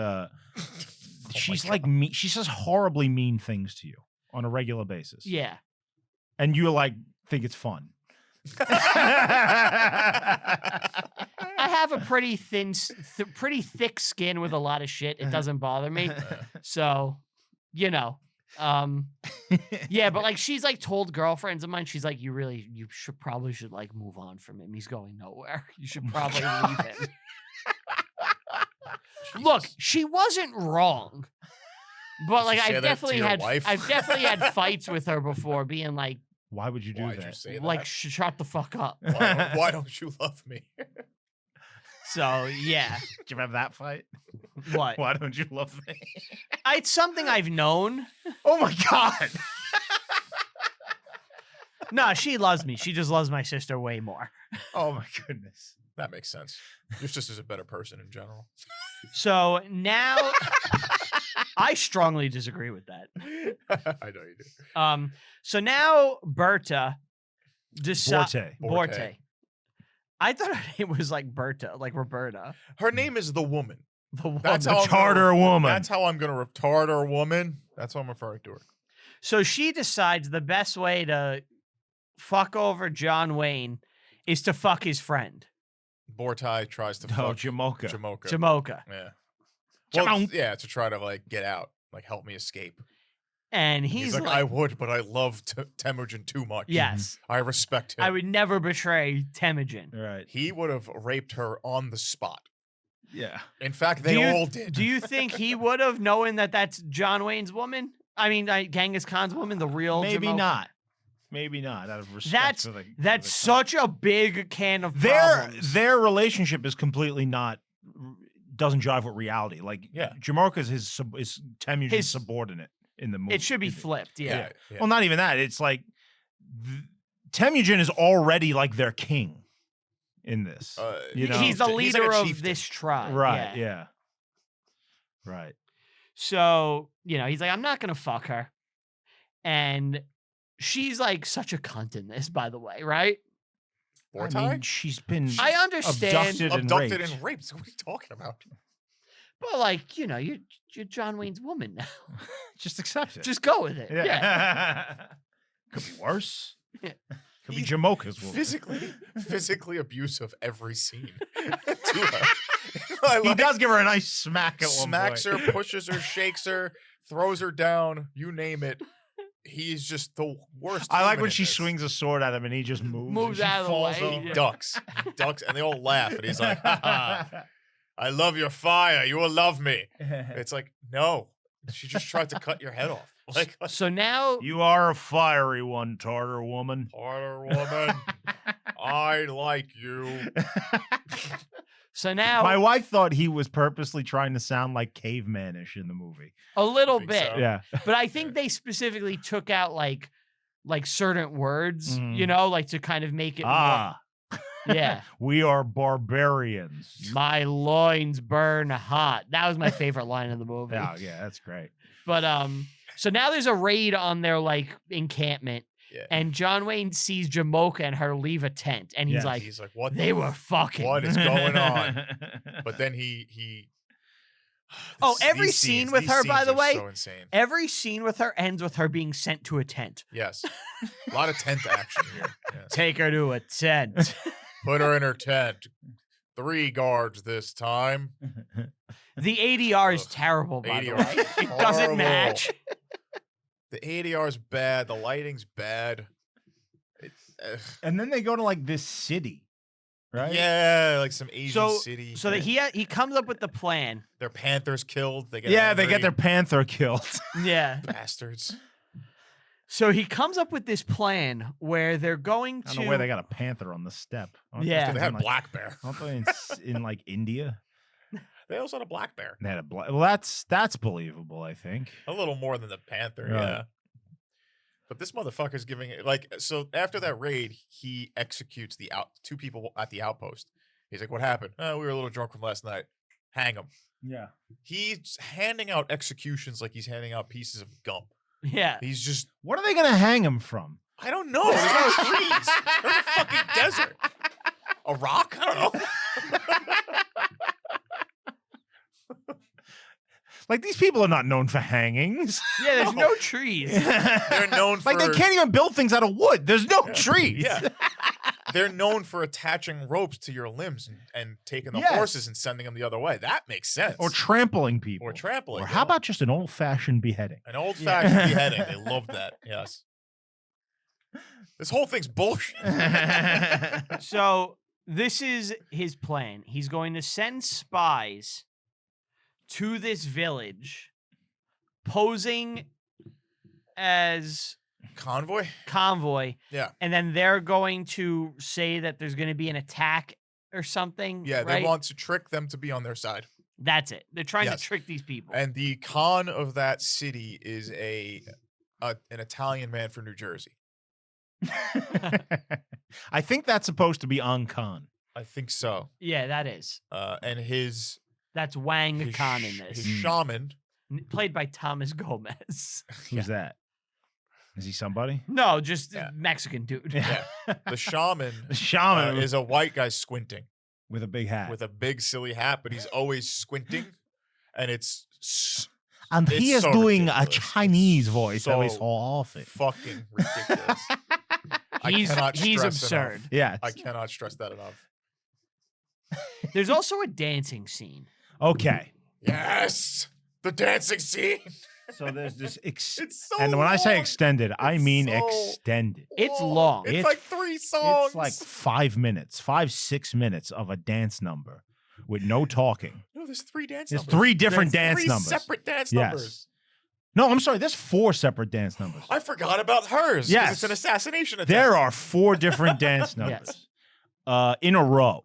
she's like me. She says horribly mean things to you on a regular basis. yeah. And you like think it's fun. I have a pretty pretty thick skin with a lot of shit. It doesn't bother me. So, yeah, but like she's like told girlfriends of mine, she's like, you probably should like move on from him. He's going nowhere. You should probably leave him. Look, she wasn't wrong. But like you say I've that to definitely your had wife? I've definitely had fights with her before being like Why would you do Why'd that? you say like that? shut the fuck up. Why don't you love me? So, yeah. Did you have that fight? What? Why don't you love me? It's something I've known. Oh my god. No, she loves me. She just loves my sister way more. Oh my goodness. That makes sense. Your sister's a better person in general. So now I strongly disagree with that. I know you do. So now Borte. Borte. I thought her name was like Berta, like Roberta. Her name is the woman. The woman. That's how I'm Retard gonna her woman. That's how I'm going to retard her woman. That's how I'm referring to her. So she decides the best way to fuck over John Wayne is to fuck his friend, Borte tries to No, fuck Jamoka. Jamoka. Yeah. Jamon. Yeah, to try to like get out, like help me escape. And He's like, I would, but I love Temujin too much. yes, I respect him. I would never betray Temujin. Right. He would have raped her on the spot. Yeah. In fact, they all did. Do you think he would have, knowing that that's John Wayne's woman? I mean, Genghis Khan's woman, the real Maybe Jamoka? not. Maybe not. Out of respect That's such a big can of their problems. their relationship is completely not doesn't jive with reality. Like Yeah. Jamoka is Temujin's His- subordinate in the movie. It should be flipped, yeah. Yeah. Well, not even that. It's like Temujin is already like their king in this. You know? He's the He's like a leader of chieftain. this tribe. Right, Yeah. yeah. Right. So, he's like, I'm not going to fuck her. And she's like such a cunt in this, by the way, right? Borte? I mean, she's been I understand. abducted and and raped. What are you talking about? But like, you're John Wayne's woman now. Just accept it. Just go with it. Yeah. Could be worse. Yeah. Could be Jamoka's woman. Physically abusive every scene to her. He does give her a nice smack at one smacks point. her, pushes her, shakes her, throws her down, you name it. He's just the worst. I like human when in she this. swings a sword at him and he just moves. Moves and she out of the falls way. over. He ducks, and they all laugh, and he's like, ha, ha, I love your fire. You will love me. It's like, no. She just tried to cut your head off. Like, So now You are a fiery one, Tartar woman. harder woman. I like you. So now My wife thought he was purposely trying to sound like cavemanish in the movie. a little think bit. so. Yeah. But I think they specifically took out like certain words, Mhm. like to kind of make it Ah, more, yeah. we are barbarians. My loins burn hot. That was my favorite line of the movie. Yeah, that's great. But so now there's a raid on their like encampment, Yeah. and John Wayne sees Jamoka and her leave a tent, and he's Yes. like, He's like, what? they the were fucking. What is going on? But then he. Oh, every these scene scenes- with these her, by scenes the are way, so insane. Every scene with her ends with her being sent to a tent. Yes, a lot of tent action here. Yes. Take her to a tent. Put her in her tent. 3 guards this time. The ADR is Ugh. terrible, by the ADR way. is It doesn't horrible. match. The ADR is bad. The lighting's bad. And then they go to like this city, right? Yeah, like some Asian city. So that he comes up with the plan. Their panthers killed. They get Yeah, they angry. get their panther killed. Yeah. bastards. So he comes up with this plan where they're going I to. don't know where they got a panther on the step. Aren't Yeah. those They things had in, like, black bear. aren't they in like India? They also had a black bear. They had a black. Well, that's believable. I think. A little more than the panther. Right. Yeah. But this motherfucker's giving it so after that raid, he executes the 2 people at the outpost. He's like, "What happened? Oh, we were a little drunk from last night. Hang him." Yeah. He's handing out executions like he's handing out pieces of gum. Yeah. He's just, What are they gonna hang him from? I don't know. There's no trees. They're in the fucking desert. A rock? I don't know. Like these people are not known for hangings. Yeah, there's no trees. They're known for Like they can't even build things out of wood. There's no trees. Yeah. They're known for attaching ropes to your limbs and taking the Yes. horses and sending them the other way. That makes sense. Or trampling people. Or trampling. Or how about just an old-fashioned beheading? an old-fashioned beheading? They love that. Yes. This whole thing's bullshit. So this is his plan. He's going to send spies to this village, posing as Convoy? convoy. Yeah. And then they're going to say that there's going to be an attack or something. Yeah, they right? want to trick them to be on their side. That's it. They're trying Yes. to trick these people. And the Khan of that city is an Italian man from New Jersey. I think that's supposed to be on Khan. I think so. Yeah, that is. And his That's Wang his, Khan in sh- this. his shaman. Played by Thomas Gomez. Who's that? Is he somebody? No, just Yeah. Mexican dude. Yeah. The shaman The shaman is a white guy squinting with a big hat. with a big silly hat, but he's always squinting, and it's and it's he is so doing a ridiculous. Chinese It's voice that is so awful. fucking ridiculous. He's cannot stress absurd. enough. Yes. I cannot stress that enough. There's also a dancing scene. Okay. Yes, the dancing scene. So there's this It's so and when I say long. extended, I It's mean so extended. It's long. It's It's- like 3 songs. It's like 5 minutes, 5-6 minutes of a dance number with no talking. no, there's 3 dance There's numbers. 3 different There's dance 3 numbers. separate dance Yes. numbers. No, I'm sorry. There's 4 separate dance numbers. I forgot about hers. 'cause Yes. it's an assassination attempt. There are 4 different dance numbers in a row.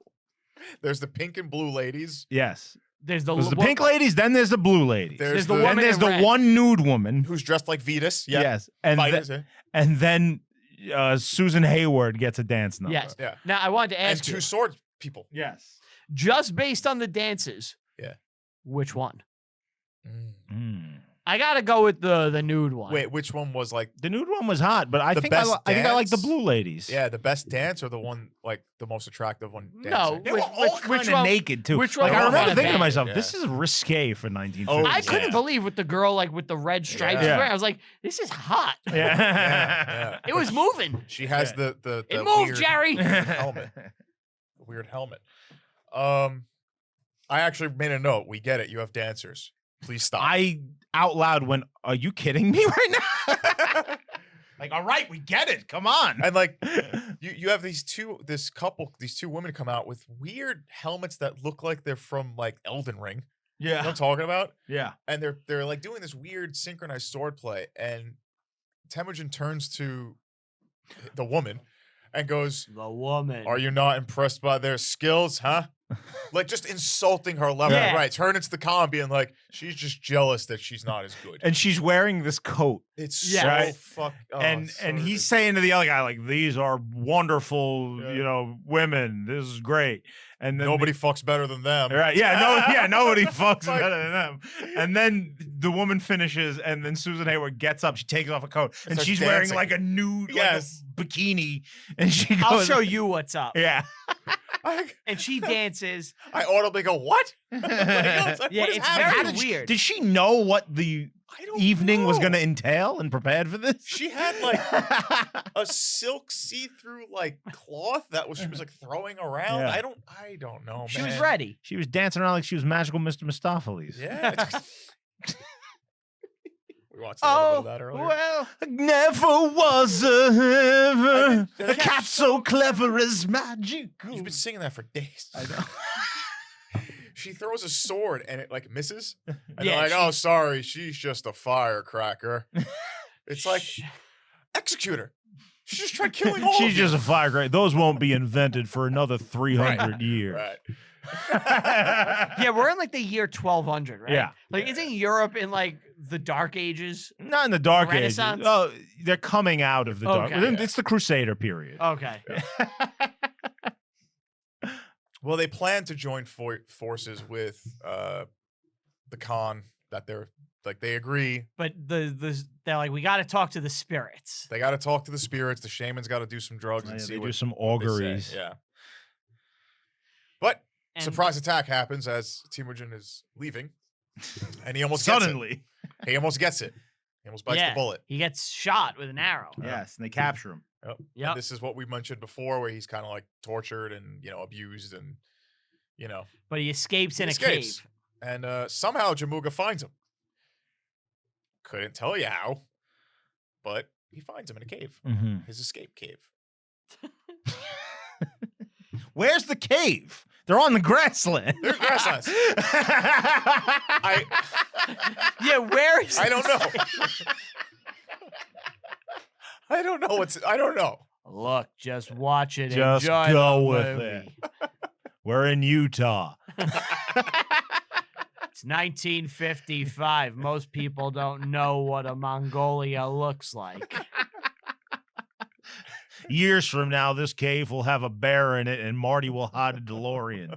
There's the pink and blue ladies. Yes. There's There's the pink ladies, then there's the blue ladies. There's the the, woman Then there's in the red. one nude woman. who's dressed like Vetus. Yeah. Yes. And, Vitus, then, and then Susan Hayward gets a dance number. Yes. Yeah. Now I wanted to And ask you, two sword people. Yes. just based on the dances. Yeah. Which one? Mm. I gotta go with the nude one. Wait, which one was like The nude one was hot, but I The think I best like the dance? blue ladies. the best dance or the one like the most attractive one dancing? No, They were all which kind of one- naked too. which like one I was remember that thinking to bad? myself, Yeah. this is risque for 1950s. Oh, I couldn't yeah. believe with the girl like with the red stripes. Yeah. wearing. I was like, this is hot. Yeah. Yeah. It was moving. She has Yeah. the It moved, weird Jerry. helmet. The weird helmet. I actually made a note. We get it. You have dancers. Please stop. I out loud went, "Are you kidding me right now?" Like, all right, we get it. Come on. And like you have these two women come out with weird helmets that look like they're from like Elden Ring. You know what I'm talking about? Yeah. And they're like doing this weird synchronized sword play, and Temujin turns to the woman and goes, The woman. "Are you not impressed by their skills, huh?" Like just insulting her left Yeah. and right. Turning to the con, being like, she's just jealous that she's not as good. And she's wearing this coat. It's Yeah. so Right. fuck. Oh, and it's so he's ridiculous. saying to the other guy, like, these are wonderful, Yeah. women. This is great. And then Nobody fucks better than them. right, nobody fucks Like- better than them. And then the woman finishes, and then Susan Hayward gets up. She takes off a coat, and starts she's wearing dancing. like a nude, Yes. like a bikini. And she goes, I'll show you what's up. Yeah. And she dances. I audibly go, what? Yeah, What is it's happening? very weird. Did she know what the I don't evening was know. going to entail and prepared for this? She had like a silk see-through like cloth that she was like throwing around. Yeah. I don't know, She man. was ready. She was dancing around like she was magical Mr. Mistopheles. Yeah. We watched a little bit of that earlier. well. Never was a then cat so clever as magical. You've been singing that for days. I know. She throws a sword and it like misses. And Yeah, they're like, she- oh, sorry, she's just a firecracker. It's like, execute her. She's just trying killing all She's of you. just a firecracker. Those won't be invented for another 300 years. Right. Yeah, we're in like the year 1200, right? Yeah. Like, isn't Europe in like the Dark Ages? Not in the Dark Ages. Renaissance? Oh, they're coming out of the Dark. Okay. It's the Crusader period. Okay. Well, they plan to join forces with the Khan. That they agree. But they're like, we got to talk to the spirits. They got to talk to the spirits. The shamans got to do some drugs and see They what do some what they say. auguries. Yeah. But And surprise attack happens as Temujin is leaving, and he almost gets Suddenly. it. He almost gets it. He almost bites Yeah. the bullet. he gets shot with an arrow. Yes, and they capture him. Yep. Yep. And this is what we mentioned before, where he's kind of like tortured and abused and But he escapes in He a escapes. cave. And somehow Jamuga finds him. Couldn't tell you how, but he finds him in a cave. Mm-hmm. His escape cave. Where's the cave? They're on the grassland. They're grasslands. Yeah, where is I don't this? know. I don't know I don't know. Look, just watch it. Just enjoy go the with movie. We're in Utah. It's 1955. Most people don't know what a Mongolia looks like. Years from now, this cave will have a bear in it, and Marty will hide a DeLorean.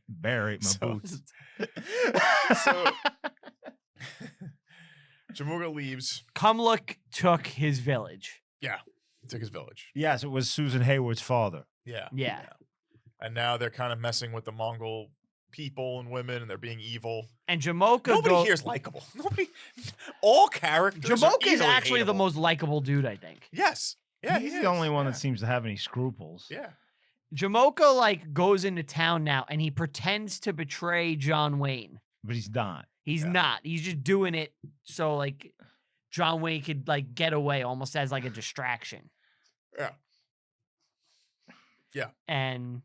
Bear ate my So- boots. So Jamuga leaves. Kumluk took his village. Took his village. Yes, it was Susan Hayward's father. Yeah. Yeah. And now they're kind of messing with the Mongol people and women, and they're being evil. And Jamoka Nobody here is likable. All characters. are Jamoka is easily actually the hateable. most likable dude, I think. Yes. Yeah, He's he the only is. one Yeah. that seems to have any scruples. Yeah. Jamoka like goes into town now and he pretends to betray John Wayne. But he's not. He's Yeah. not. He's just doing it so like John Wayne could like get away almost as like a distraction. Yeah. Yeah. And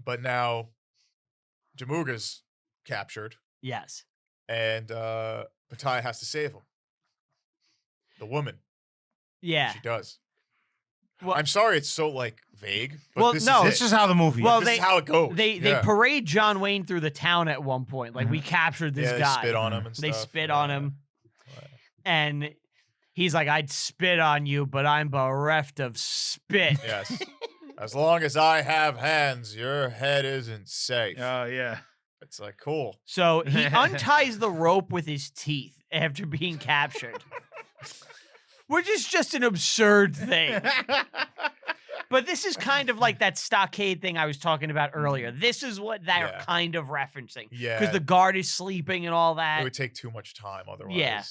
But now Jamuga's captured, yes. and Pattaya has to save him. The woman. Yeah. She does. Well, I'm sorry it's so like vague, but Well, this no, is This it. is how the movie Well, is. This is how it goes. They Yeah. parade John Wayne through the town at one point. Like we captured this Yeah, they guy. spit on him and They stuff. spit Yeah. on him. And he's like, I'd spit on you, but I'm bereft of spit. Yes. As long as I have hands, your head isn't safe. Oh, yeah. It's like, cool. So he unties the rope with his teeth after being captured, which is just an absurd thing. But this is kind of like that stockade thing I was talking about earlier. This is what they're kind of referencing. Yeah. Because the guard is sleeping and all that. It would take too much time otherwise. Yeah.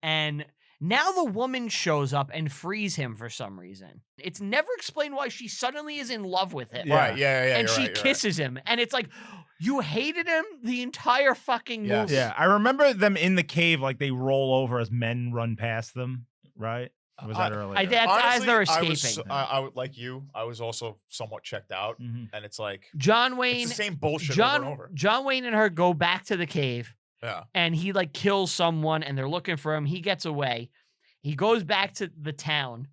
And now the woman shows up and frees him for some reason. It's never explained why she suddenly is in love with him. Right, yeah. And she kisses him. And it's like, you hated him the entire fucking movie. Yeah, I remember them in the cave, like they roll over as men run past them, right? Or was that earlier? Honestly, as they're escaping. I would like you. I was also somewhat checked out, and it's like John Wayne. It's the same bullshit over and over. John Wayne and her go back to the cave. Yeah. And he like kills someone, and they're looking for him. He gets away. He goes back to the town,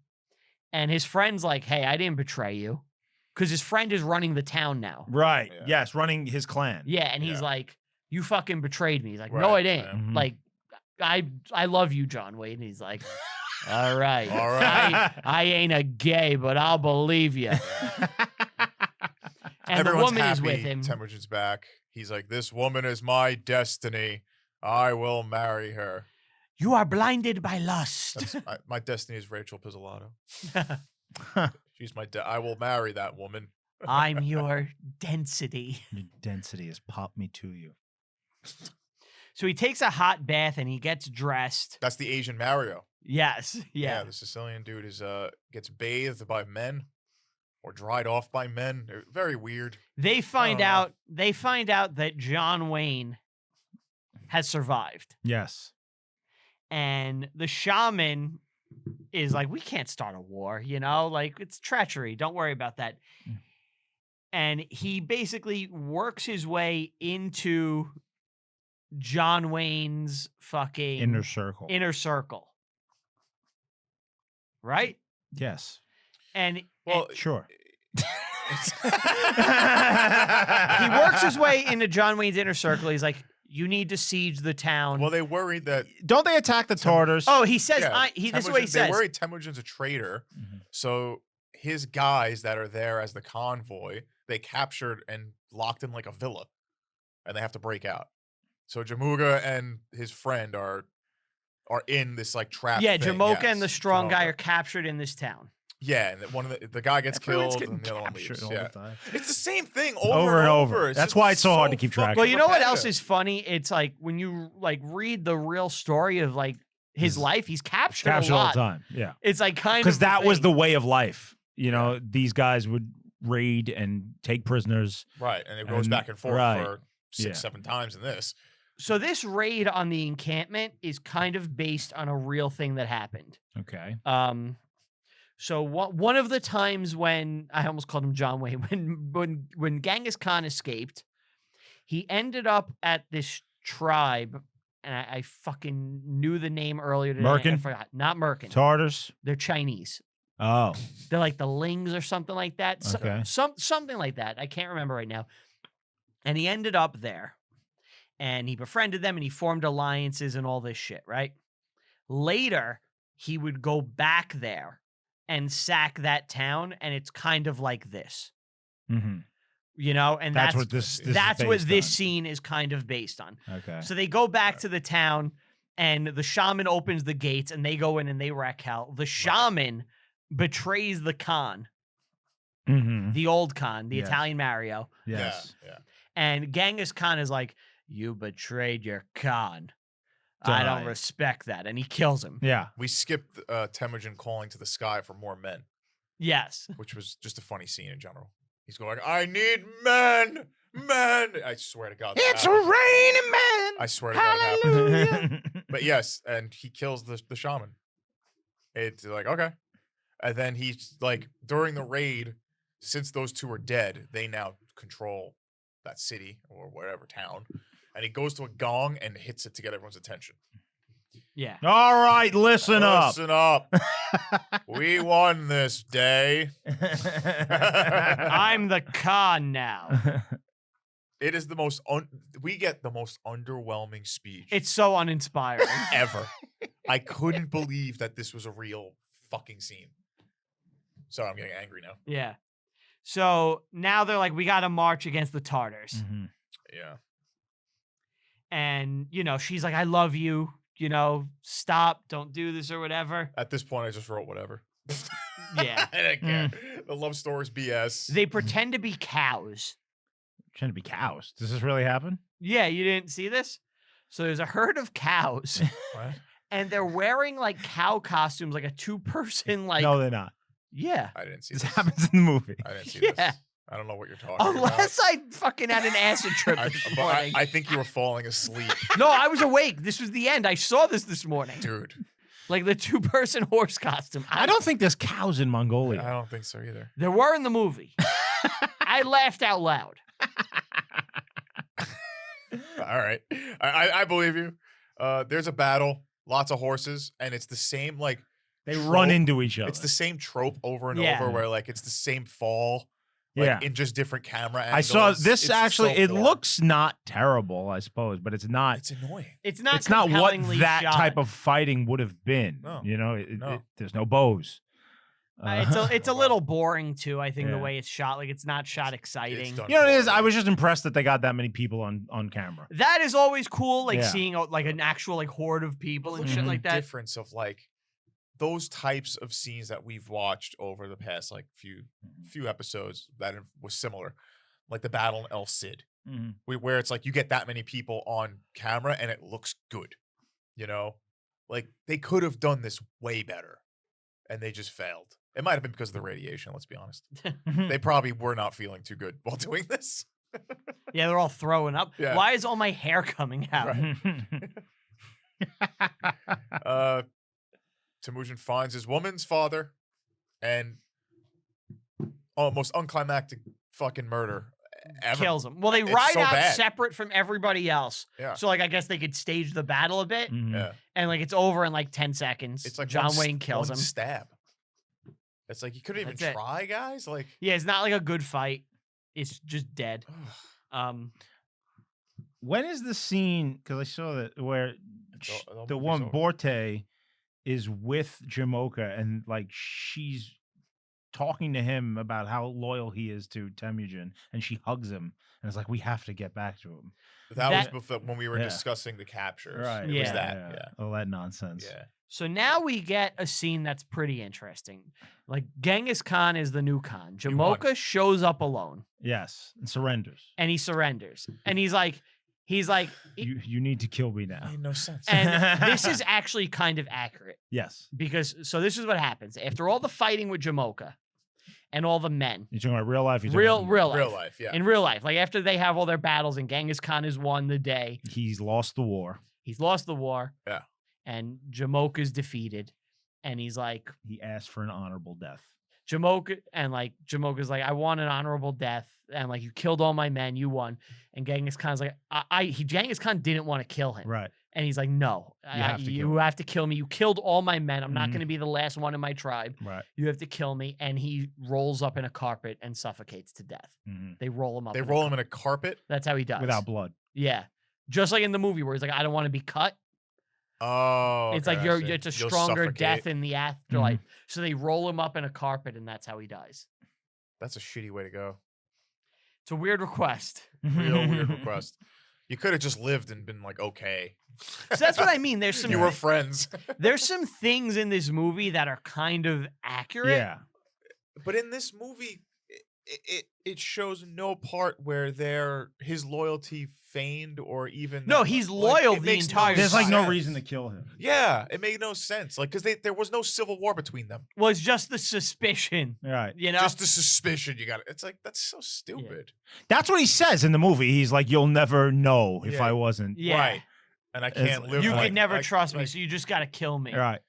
and his friend's like, "Hey, I didn't betray you," because his friend is running the town now. Right. Yeah. Yes, running his clan. Yeah, and he's like, "You fucking betrayed me." He's like, "No, I didn't." Like, I love you, John Wayne. And he's like, all right. I ain't a gay, but I'll believe you. And Everyone's the woman happy. is with him. Temujin's back. He's like, this woman is my destiny. I will marry her. You are blinded by lust. My destiny is Rachel Pizzolatto. She's my I will marry that woman. I'm your density. Your density has popped me to you. So he takes a hot bath and he gets dressed. That's the Asian Mario. Yes. Yeah. The Sicilian dude is gets bathed by men or dried off by men. They're very weird. They find out that John Wayne has survived. Yes. And the shaman is like, we can't start a war, you know? Like, it's treachery. Don't worry about that. And he basically works his way into John Wayne's fucking inner circle. Right? Yes. And sure. He works his way into John Wayne's inner circle. He's like, you need to siege the town. Well, they worried that don't they attack the Tartars? Oh, he says this is what he says. They worried Temujin's a traitor. So his guys that are there as the convoy, they captured and locked in like a villa. And they have to break out. So Jamuga and his friend are in this like trap. Yeah, thing. Jamoka and the strong guy are captured in this town. Yeah, and one of the guy gets killed and the other one leaves. The time. It's the same thing over and over. That's why it's so hard to keep track. Well, you know what else is funny? It's like when you like read the real story of like his life, he's captured a lot. All the time. Yeah. It's like kind of because that was the way of life. You know, these guys would raid and take prisoners. Right, and it goes back and forth for 6-7 times in this. So this raid on the encampment is kind of based on a real thing that happened. Okay. So one of the times when I almost called him John Wayne, when Genghis Khan escaped, he ended up at this tribe, and I fucking knew the name earlier today. Merkin? I forgot. Not Merkin. Tartars. They're Chinese. Oh. They're like the Lings or something like that. Okay. Something like that. I can't remember right now. And he ended up there. And he befriended them and he formed alliances and all this shit, right? Later, he would go back there and sack that town, and it's kind of like this. Mm-hmm. You know, and that's what this that's what this on. scene is kind of based on. Okay. So they go back to the town, and the shaman opens the gates, and they go in and they wreck hell. The shaman betrays the Khan, the old Khan, the Italian Mario. Yes. Yeah. And Genghis Khan is like, you betrayed your Khan. I don't respect that. And he kills him. Yeah. We skipped Temujin calling to the sky for more men. Yes. Which was just a funny scene in general. He's going, I need men! Men! I swear to God. It's raining men! I swear to God it happened. But yes, and he kills the shaman. It's like, okay. And then he's like, during the raid, since those two are dead, they now control that city or whatever town. And he goes to a gong and hits it to get everyone's attention. Yeah. All right, listen up. Listen up. We won this day. I'm the Khan now. It is the most. We get the most underwhelming speech It's so uninspiring. ever. I couldn't believe that this was a real fucking scene. Sorry, I'm getting angry now. Yeah. So now they're like, we got to march against the Tartars. Mm-hmm. Yeah. And, you know, she's like, I love you. You know, stop. Don't do this or whatever. At this point, I just wrote whatever. Yeah. I don't care. The love story's BS. They pretend to be cows. Trying to be cows. Does this really happen? Yeah, you didn't see this? So there's a herd of cows, What? and they're wearing like cow costumes, like a 2-person, like. No, they're not. Yeah. I didn't see This this. happens in the movie. I didn't see Yeah. this. I don't know what you're talking Unless I fucking had an acid trip about. this But morning. I think you were falling asleep, No, I was awake. This was the end. I saw this morning. dude. Like the 2-person horse costume. I don't think there's cows in Mongolia. I don't think so either. There were in the movie. I laughed out loud. All right, I believe you. There's a battle, lots of horses, and it's the same like They trope. run into each other. It's the same trope over and Yeah. over, where like it's the same fall, like, Yeah. in just different camera angles. I saw this It's actually. so It boring. looks not terrible, I suppose, but it's not. It's annoying. It's not. It's not what compellingly that shot. type of fighting would have been. No. You know, No. there's no bows. It's a little boring too. I think the Yeah. way it's shot, like it's not shot exciting. done you know what it is? I poorly. was just impressed that they got that many people on camera. That is always cool, like Yeah. seeing like an actual like horde of people and Look shit at like the that. difference of like those types of scenes that we've watched over the past like few episodes that was similar, like the battle in El Cid, where it's like you get that many people on camera and it looks good, you know, like they could have done this way better, and they just failed. It might have been because of the radiation. Let's be honest. They probably were not feeling too good while doing this. Yeah, they're all throwing up. Yeah. Why is all my hair coming out? Temujin finds his woman's father, and most unclimactic fucking murder ever. Kills them. Well, they It's ride so out bad. separate from everybody else. Yeah. So like I guess they could stage the battle a bit, Yeah. and like it's over in like 10 seconds. It's like John one Wayne kills him. Stab. It's like you couldn't even That's it. try, guys. Like, Yeah, it's not like a good fight. It's just dead. When is the scene? Because I saw that where the movie's one over. Borte is with Jamoka, and like she's talking to him about how loyal he is to Temujin, and she hugs him, and it's like, we have to get back to him. that that- was before, when we were Yeah. discussing the captures. Right. It Yeah. was that. Yeah. All that nonsense. Yeah. So now we get a scene that's pretty interesting. Like Genghis Khan is the new Khan. You won. Jamoka shows up alone Yes. And surrenders. and he surrenders. And he's like, You need to kill me now. Made no sense. and this is actually kind of accurate Yes. because so this is what happens after all the fighting with Jamoka and all the men, You're talking about real life. You're talking real about- life, Real life. Yeah. in real life, like after they have all their battles and Genghis Khan has won the day, He's lost the war. he's lost the war, Yeah. and Jamoka's defeated, and he's like, He asked for an honorable death. Jamoka's like, I want an honorable death, and like you killed all my men, you won, and Genghis Khan's like, Genghis Khan didn't want to kill him, Right. and he's like, no, you have to kill me. You killed all my men. I'm not Mhm. going to be the last one in my tribe. Right. You have to kill me, and he rolls up in a carpet and suffocates to death. Mhm. They roll him up. They in a roll carpet. him in a carpet. That's how he dies. Without blood. Yeah, just like in the movie where he's like, I don't want to be cut. Oh. It's okay, like I see. it's a You'll stronger suffocate. death in the afterlife. So they roll him up in a carpet, and that's how he dies. That's a shitty way to go. It's a weird request. Real weird request. You could have just lived and been like, okay. So that's what I mean. There's some You were friends. there's some things in this movie that are kind of accurate. Yeah. But in this movie, it shows no part where his loyalty feigned or even No, that he's much. Like, loyal it the makes entire There's like no sense. reason to kill him. Yeah, it made no sense. Like, because there was no civil war between them. Well, it's just the suspicion, Right. you know. Just the suspicion you got. It's like, that's so stupid. That's what he says in the movie. He's like, you'll never know if Yeah. I wasn't. Yeah. Right. And I can't live You like, could never like- trust me, like, so you just got to kill me. Right.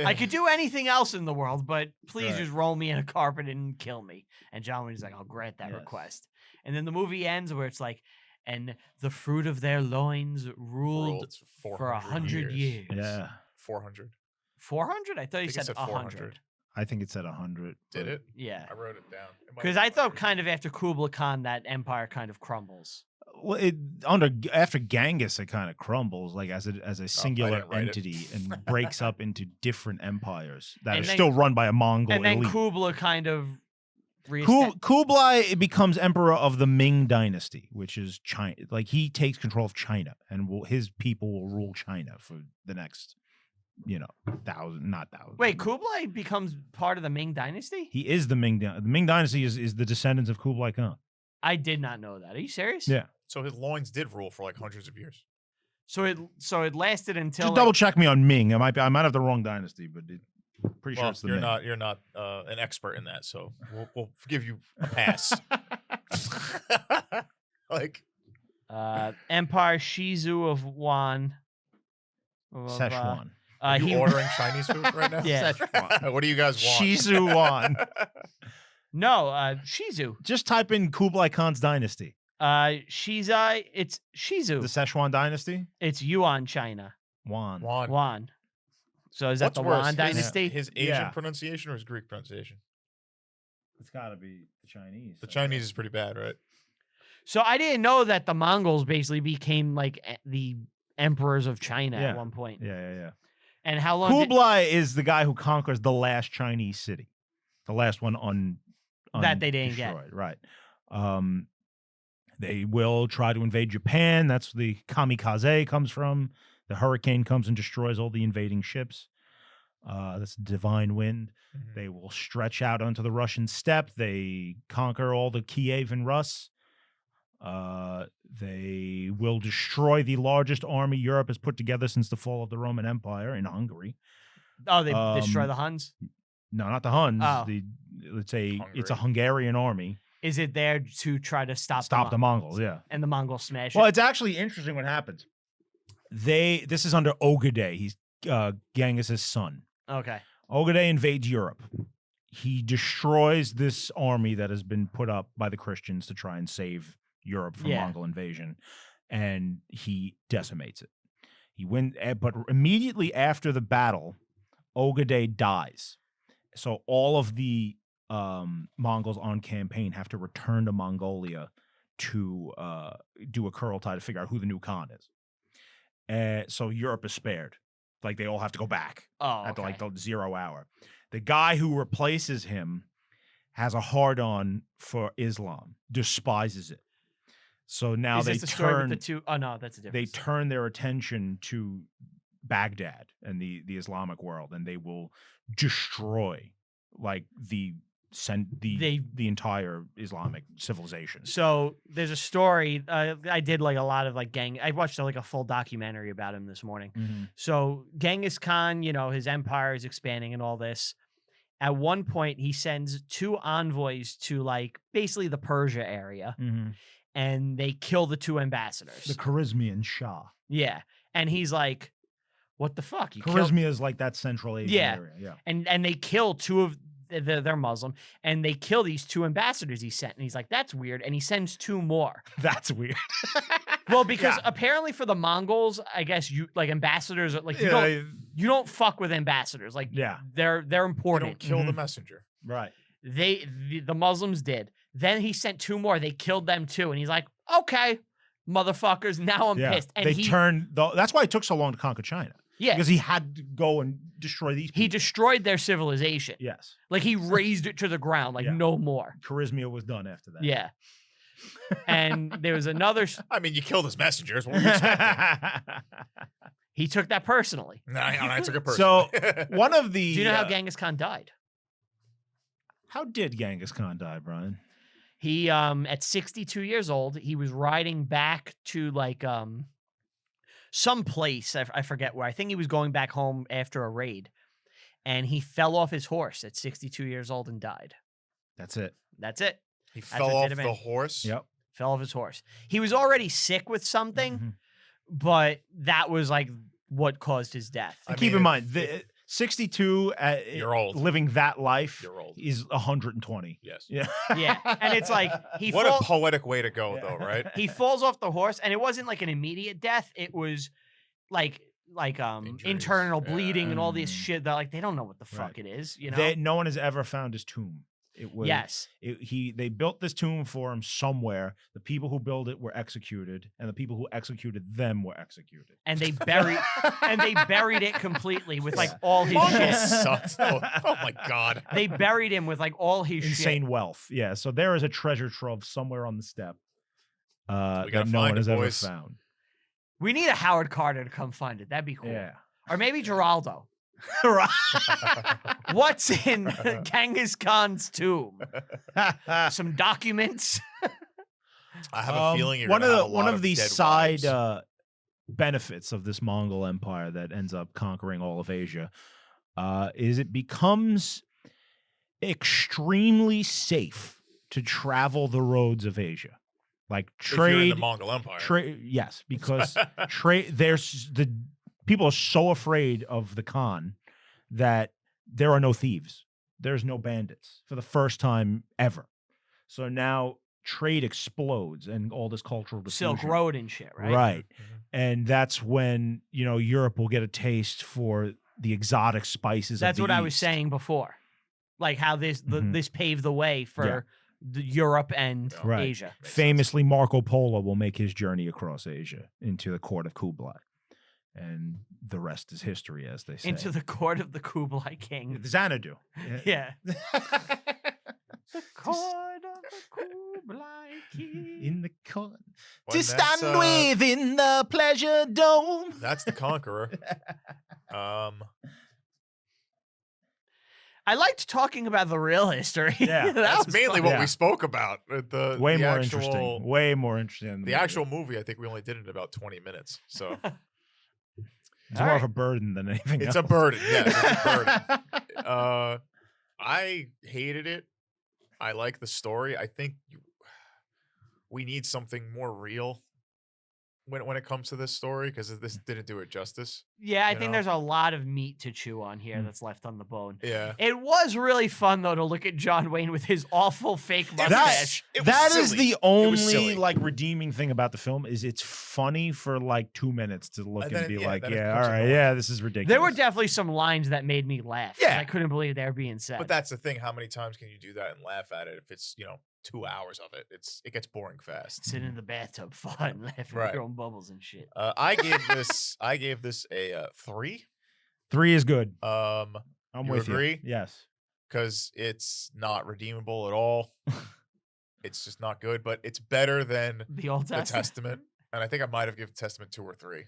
I could do anything else in the world, but please Right. just roll me in a carpet and kill me. And John Wayne's like, I'll grant that Yes. request. And then the movie ends where it's like, and the fruit of their loins ruled for 100 years. Yeah. 400. 400? I thought you think it said said 400. 100. I think it said 100. Did it? Yeah. I wrote it down. It might Because be I thought 100. kind of after Kublai Khan, that empire kind of crumbles. Well, after Genghis, it kind of crumbles like as a singular didn't write it. entity and breaks up into different empires that And are then- still run by a Mongol And then elite. Kublai kind of Kublai becomes emperor of the Ming dynasty, which is China. Like he takes control of China, and his people will rule China for the next, thousand. Wait, Kublai becomes part of the Ming dynasty? He is the Ming. The Ming dynasty is the descendants of Kublai Khan. I did not know that. Are you serious? Yeah. So his loins did rule for like hundreds of years. So it lasted until Just double check me on Ming. I might have the wrong dynasty, but pretty sure Well, it's the you're Ming. you're not an expert in that, so we'll give you a pass. Like Empire Shizu of Wan. Szechuan. are you he ordering Chinese food right now? Yeah. Szechuan. What do you guys want? Shizuan. No, Shizu. Just type in Kublai Khan's dynasty. Shizai, it's Shizu. The Szechuan dynasty. It's Yuan, China. Wan. Wan. So is that What's the worse, Wan dynasty? His Asian Yeah. pronunciation or his Greek pronunciation? It's got to be the Chinese. The Chinese is pretty bad, right? So I didn't know that the Mongols basically became like the emperors of China Yeah. at one point. Yeah. And how long? did- Kublai is the guy who conquers the last Chinese city, the last one That they didn't get. undestroyed, right? They will try to invade Japan. That's where the kamikaze comes from. The hurricane comes and destroys all the invading ships. That's divine wind. Mhm. They will stretch out onto the Russian steppe. They conquer all the Kiev and Rus. They will destroy the largest army Europe has put together since the fall of the Roman Empire in Hungary. Oh, they destroy um, the Huns. No, not the Huns. Oh. It's a Hungary. Hungarian army. Is it there to try to stop The Mongols, yeah. And the Mongols smash Well, it? it's actually interesting what happens. This is under Ogedei. He's Genghis' son. Okay. Ogedei invades Europe. He destroys this army that has been put up by the Christians to try and save Europe from Yeah. Mongol invasion, and he decimates it. But immediately after the battle, Ogedei dies. So all of the Mongols on campaign have to return to Mongolia to do a Kurultai to figure out who the new Khan is. So Europe is spared. Like they all have to go back Oh, at okay. the 0 hour. The guy who replaces him has a hard-on for Islam, despises it. So now Is they this the story with turn the two? Oh no, that's a different. they turn their attention to Baghdad and the Islamic world, and they will destroy like the entire Islamic civilization. So there's a story. I did like a lot of like I watched like a full documentary about him this morning. Mhm. So Genghis Khan, his empire is expanding and all this. At one point, he sends 2 envoys to like basically the Persia area, and they kill the 2 ambassadors. The Khwarezmian Shah. Yeah, and he's like, "What the fuck? You killed?" Khwarezmia is like that Central Asian Yeah. area. Yeah. And they kill 2 of they're Muslim, and they kill these 2 ambassadors he sent, and he's like, "That's weird," and he sends 2 more. That's weird. Well, because Yeah. apparently for the Mongols, I guess you like ambassadors are like you don't fuck with ambassadors. Like Yeah. they're They important. don't kill the Mhm. messenger. Right. The Muslims did. Then he sent 2 more. They killed them too, and he's like, "Okay, motherfuckers, now I'm Yeah. pissed." And They turned. That's why it took so long to conquer China. yeah, Because he had to go and destroy these people. he destroyed their civilization. Yes. Like he razed it to the ground. Like Yeah. no more. Khwarezmia was done after that. Yeah. And there was another. I mean, you killed his messengers. What were you expecting? He took that personally. No, I took a person. So one of the. Do you know how Genghis Khan died? How did Genghis Khan die, Brian? He at 62 years old, he was riding back to like some place. I forget where. I think he was going back home after a raid, and he fell off his horse at 62 years old and died. That's it. That's it. he what fell off did him the in. horse. Yep. Fell off his horse. He was already sick with something, Mhm. but that was like what caused his death. I Keep mean, in mind, 62 You're old. living that life You're old. is 120. Yes. Yeah. Yeah, and it's like he What fall- a poetic way to go, Yeah. though, right? he falls off the horse, and it wasn't like an immediate death. It was like Injuries, internal bleeding and all this Mm. shit that like they don't know what the fuck Right. it is, you know. No one has ever found his tomb. It was Yes. They built this tomb for him somewhere. The people who built it were executed, and the people who executed them were executed. And they buried it completely with like Yeah. all his Mongols shit. sucked. Oh my god. They buried him with like all his Insane shit. wealth. Yeah. So there is a treasure trove somewhere on the steppe gotta that no find one it, has ever boys. found. We need a Howard Carter to come find it. That'd be cool. Yeah. Or maybe Geraldo. Right. What's in Genghis Khan's tomb? Some documents. I have a feeling you're one gonna of have the a one lot of the dead side wives. benefits of this Mongol Empire that ends up conquering all of Asia is it becomes extremely safe to travel the roads of Asia, like If you're in the trade. Mongol Empire. Yes, because there's the people are so afraid of the Khan that there are no thieves. There's no bandits for the first time ever. So now trade explodes and all this cultural diffusion. Silk Road and shit, right? Right. Mhm. And that's when, Europe will get a taste for the exotic spices That's of the what I was East. saying before. Like how this Mhm. this paved the way for Europe and Yeah. Right. Asia. Makes sense. Famously, Marco Polo will make his journey across Asia into the court of Kublai. And the rest is history, as they say. Into the court of the Kublai King. Xanadu. Yeah. The court of the Kublai King. In the court. Well, that's, within the pleasure dome. That's the Conqueror. I liked talking about the real history. Yeah. That That's was mainly fun. what Yeah. we spoke about. The Way more actual, interesting. Way more interesting. Than The actual movie, I think we only did it in about 20 minutes. So It's All more of right. a burden than anything it's else. a burden. Yes, it's a burden. I hated it. I like the story. I think we need something more real when it comes to this story, because this didn't do it justice. Yeah, I You think know? there's a lot of meat to chew on here Mm. that's left on the bone. Yeah. It was really fun though to look at John Wayne with his awful fake was- mustache. It was That is silly. the It was only silly. like redeeming thing about the film is it's funny for like 2 minutes to look And and then- be yeah, like, then it yeah, all becomes right, annoying. yeah, this is ridiculous. There were definitely some lines that made me laugh. 'cause Yeah. I couldn't believe they were being said. But that's the thing. How many times can you do that and laugh at it? If it's 2 hours of it, it gets boring fast. Sit in the bathtub, fun, laughing Right. at your own bubbles and shit. I gave this a 3. 3 is good. I'm I'm You with agree? you. Yes. because it's not redeemable at all. It's just not good, but it's better than The Old the Testament. Testament. And I think I might have given Testament 2 or 3.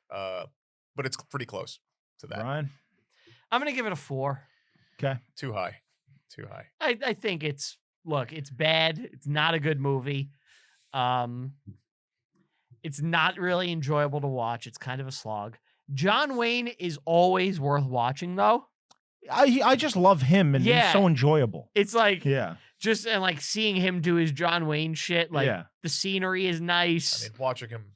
But it's pretty close to that. Ryan? I'm gonna give it a 4. Okay. Too high. Too high. I think it's bad. It's not a good movie. It's not really enjoyable to watch. It's kind of a slog. John Wayne is always worth watching though. I just love him and he's Yeah. so enjoyable. It's like Yeah. just and like seeing him do his John Wayne shit. Like yeah. the scenery is I nice. mean, watching him.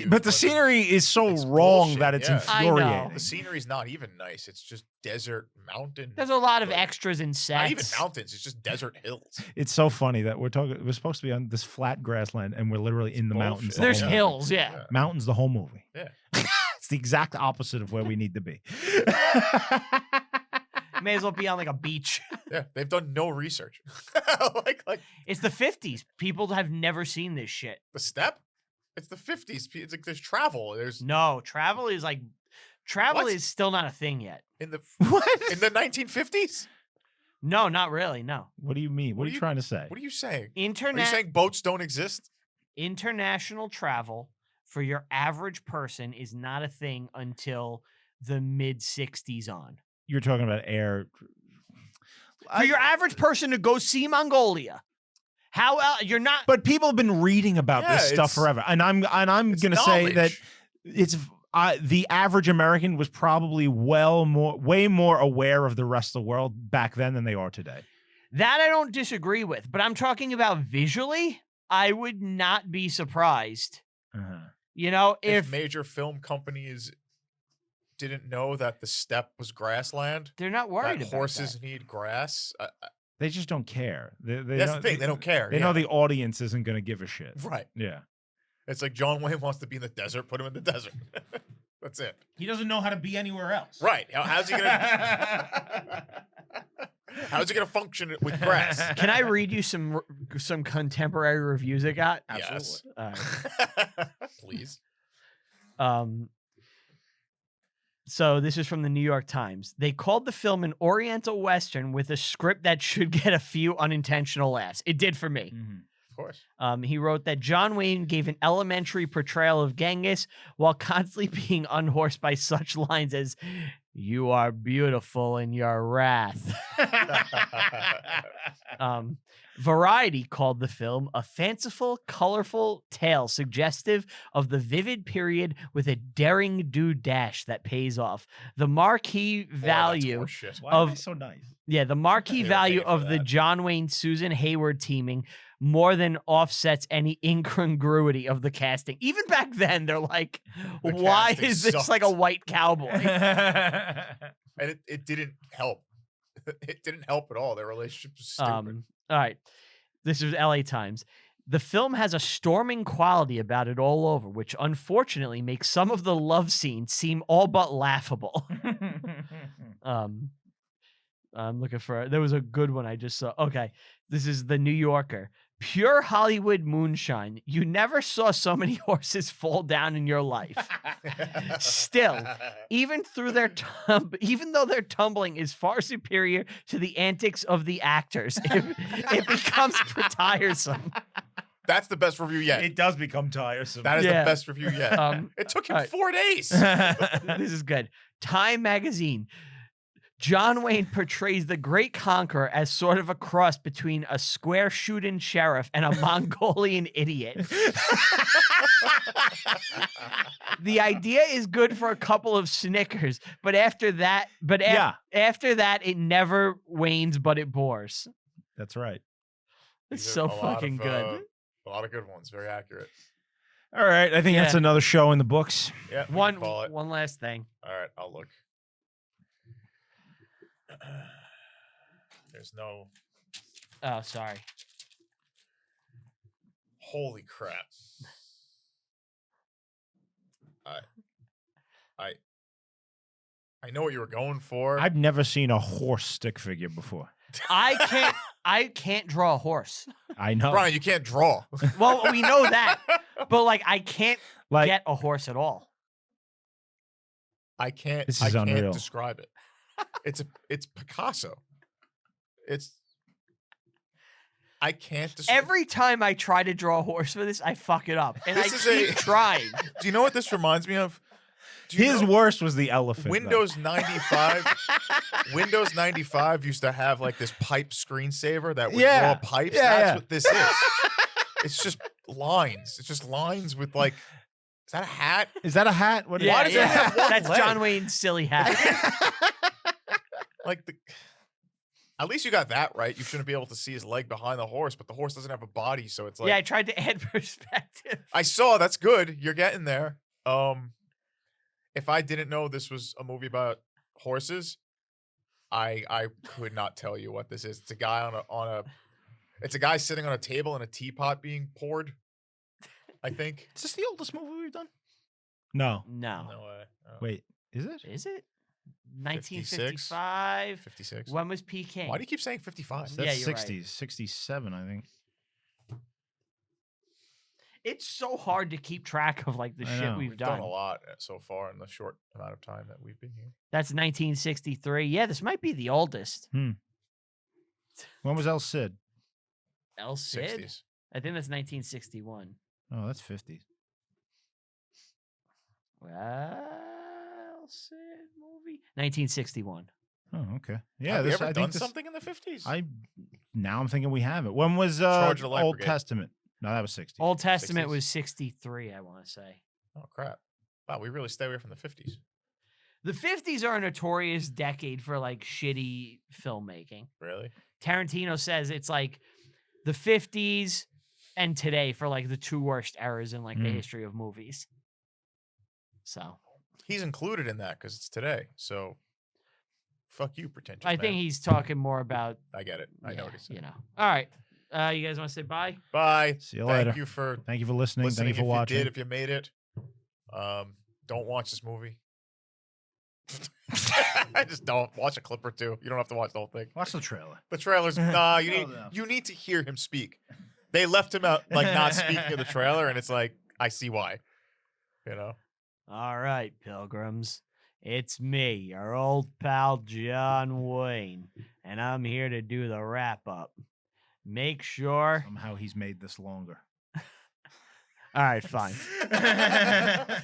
But the scenery is so It's wrong bullshit, that it's yeah. I know. infuriating. The scenery's not even nice. It's just desert, mountain. There's a lot of like, extras and Not even sets. mountains. It's just desert hills. It's so funny that we're supposed to be on this flat grassland and we're literally in the Bullshit. mountains. the There's whole Yeah. hills, yeah. Mountains the whole movie. Yeah. It's the exact opposite of where we need to be. May as well be on like a beach. Yeah, they've done no research. like It's the 50s. People have never seen this shit. the steppe. It's the 50s. It's like there's travel. There's No, travel is What? is still not a thing yet. in the What? in the 1950s. No, not really. No. What do you mean? What are you trying to say? What are you saying? Are you Internet saying boats don't exist? international travel for your average person is not a thing until the mid 60s on. You're talking about air. For your average person to go see Mongolia. How you're not But people have been reading about Yeah, this stuff it's- forever, and I'm It's gonna say that knowledge. it's the average American was probably way more aware of the rest of the world back then than they are today. that I don't disagree with, but I'm talking about visually. I would not be surprised. You know, if if major film companies didn't know that the steppe was grassland, they're not worried that about horses that. need grass. They just don't care. They That's the thing. They don't care. They know the audience isn't going to give a shit. Right. Yeah. It's like John Wayne wants to be in the desert. Put him in the desert. That's it. He doesn't know how to be anywhere else. Right. How's he gonna? How's he gonna function with grass? Can I read you some contemporary reviews I got? Yes. All right. Please. So this is from the New York Times. They called the film an Oriental Western with a script that should get a few unintentional laughs. It did for me. Mhm. Of course. He wrote that John Wayne gave an elementary portrayal of Genghis while constantly being unhorsed by such lines as, "You are beautiful in your wrath." Variety called the film a fanciful, colorful tale suggestive of the vivid period with a daring do dash that pays off. The marquee value Horseshit. Why am I of so nice? the marquee They don't value pay for of the that. John Wayne Susan Hayward teaming more than offsets any incongruity of the casting. Even back then, they're like, The why casting is this like a sucked. white cowboy? And it didn't help. It didn't help at all. Their relationship was stupid. All right. This is LA Times. The film has a storming quality about it all over, which unfortunately makes some of the love scenes seem all but laughable. I'm looking for, there was a good one I just saw. Okay. This is the New Yorker. Pure Hollywood moonshine. You never saw so many horses fall down in your life. Still, even though their tumbling is far superior to the antics of the actors, it becomes tiresome. That's the best review yet. It does become tiresome. That is Yeah. the best review yet. It took him all right. 4 days. This is good. Time magazine. John Wayne portrays the great conqueror as sort of a cross between a square shooting sheriff and a Mongolian idiot. The idea is good for a couple of Snickers, but after that, after that, it never wanes, but it bores. That's right. It's These are so a lot fucking of, good. A lot of good ones. Very accurate. All right. I think that's Yeah. another show in the books. Yeah. we can One call it. last thing. All right. I'll look. There's no. Oh, sorry. Holy crap. I know what you were going for. I've never seen a horse stick figure before. I can't draw a horse. I know. Brian, you can't draw. Well, we know that, but like I can't Like, get a horse at all. I can't. This I is can't unreal. describe it. It's Picasso. I can't describe. Every time I try to draw a horse for this, I fuck it up, and This I is keep trying. Do you know what this reminds me of? Do you his know- worst was the elephant. though. Windows 95. Windows 95 used to have like this pipe screensaver that would Yeah. draw pipes. Yeah, That's yeah. what this is. It's just lines. It's just lines with like. Is that a hat? Is that a hat? What is Why does it have one That's leg? John Wayne's silly hat. Like at least you got that right. You shouldn't be able to see his leg behind the horse, but the horse doesn't have a body, so it's like. Yeah, I tried to add perspective. I saw. That's good. You're getting there. If I didn't know this was a movie about horses, I could not tell you what this is. It's a guy it's a guy sitting on a table and a teapot being poured. I think. Is this the oldest movie we've done? No. No. No way. Oh, Wait, is it? Is it? 56? 1955. 56. When was Peking? Why do you keep saying 55? That's you're right. 60s, 67, I think. It's so hard to keep track of like the I shit know. we've Done done. a lot so far in the short amount of time that we've been here. That's 1963. Yeah, this might be the oldest. When was El Cid? El Cid? 60s. I think that's 1961. Oh, that's 50s. Well, Cid movie? 1961. Oh, okay. Yeah, Have we this ever I done think this, something in the 50s? Now I'm thinking we haven't. When was Charge of the Light Old Brigade. Testament? No, that was 60s. Old Testament 60s? was 63, I want to say. Oh crap! Wow, we really stay away from the 50s. The 50s are a notorious decade for like shitty filmmaking. Really? Tarantino says it's like the 50s and today for like the two worst eras in like the history of movies. So He's included in that because it's today. So, fuck you, pretentious. I think man. he's talking more about. I get it. I know what he's saying. You know. All right. You guys want to say bye? Bye. See you Thank later. you for Thank you for listening. listening. Thank you for watching. If you made it, don't watch this movie. I just don't watch a clip or two. You don't have to watch the whole thing. Watch the trailer. The trailer's nah. No. You need to hear him speak. They left him out like not speaking in the trailer, and it's like I see why. You know. All right, pilgrims. It's me, your old pal John Wayne, and I'm here to do the wrap up. Make sure. Somehow he's made this longer. All right, fine.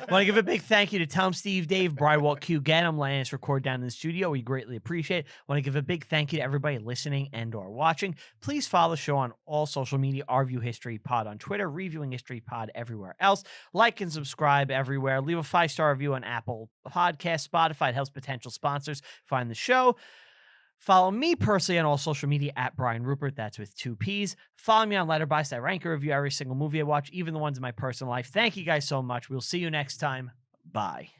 Want to give a big thank you to Tom, Steve, Dave, Brywalk, Q, Gannon, letting us record down in the studio. We greatly appreciate it. Want to give a big thank you to everybody listening and or watching. Please follow the show on all social media, Review History Pod on Twitter, Reviewing History Pod everywhere else. Like and subscribe everywhere. Leave a 5-star review on Apple Podcasts, Spotify. It helps potential sponsors find the show. Follow me personally on all social media at Brian Rupert. That's with 2 P's. Follow me on Letterboxd. I rank and review every single movie I watch, even the ones in my personal life. Thank you guys so much. We'll see you next time. Bye.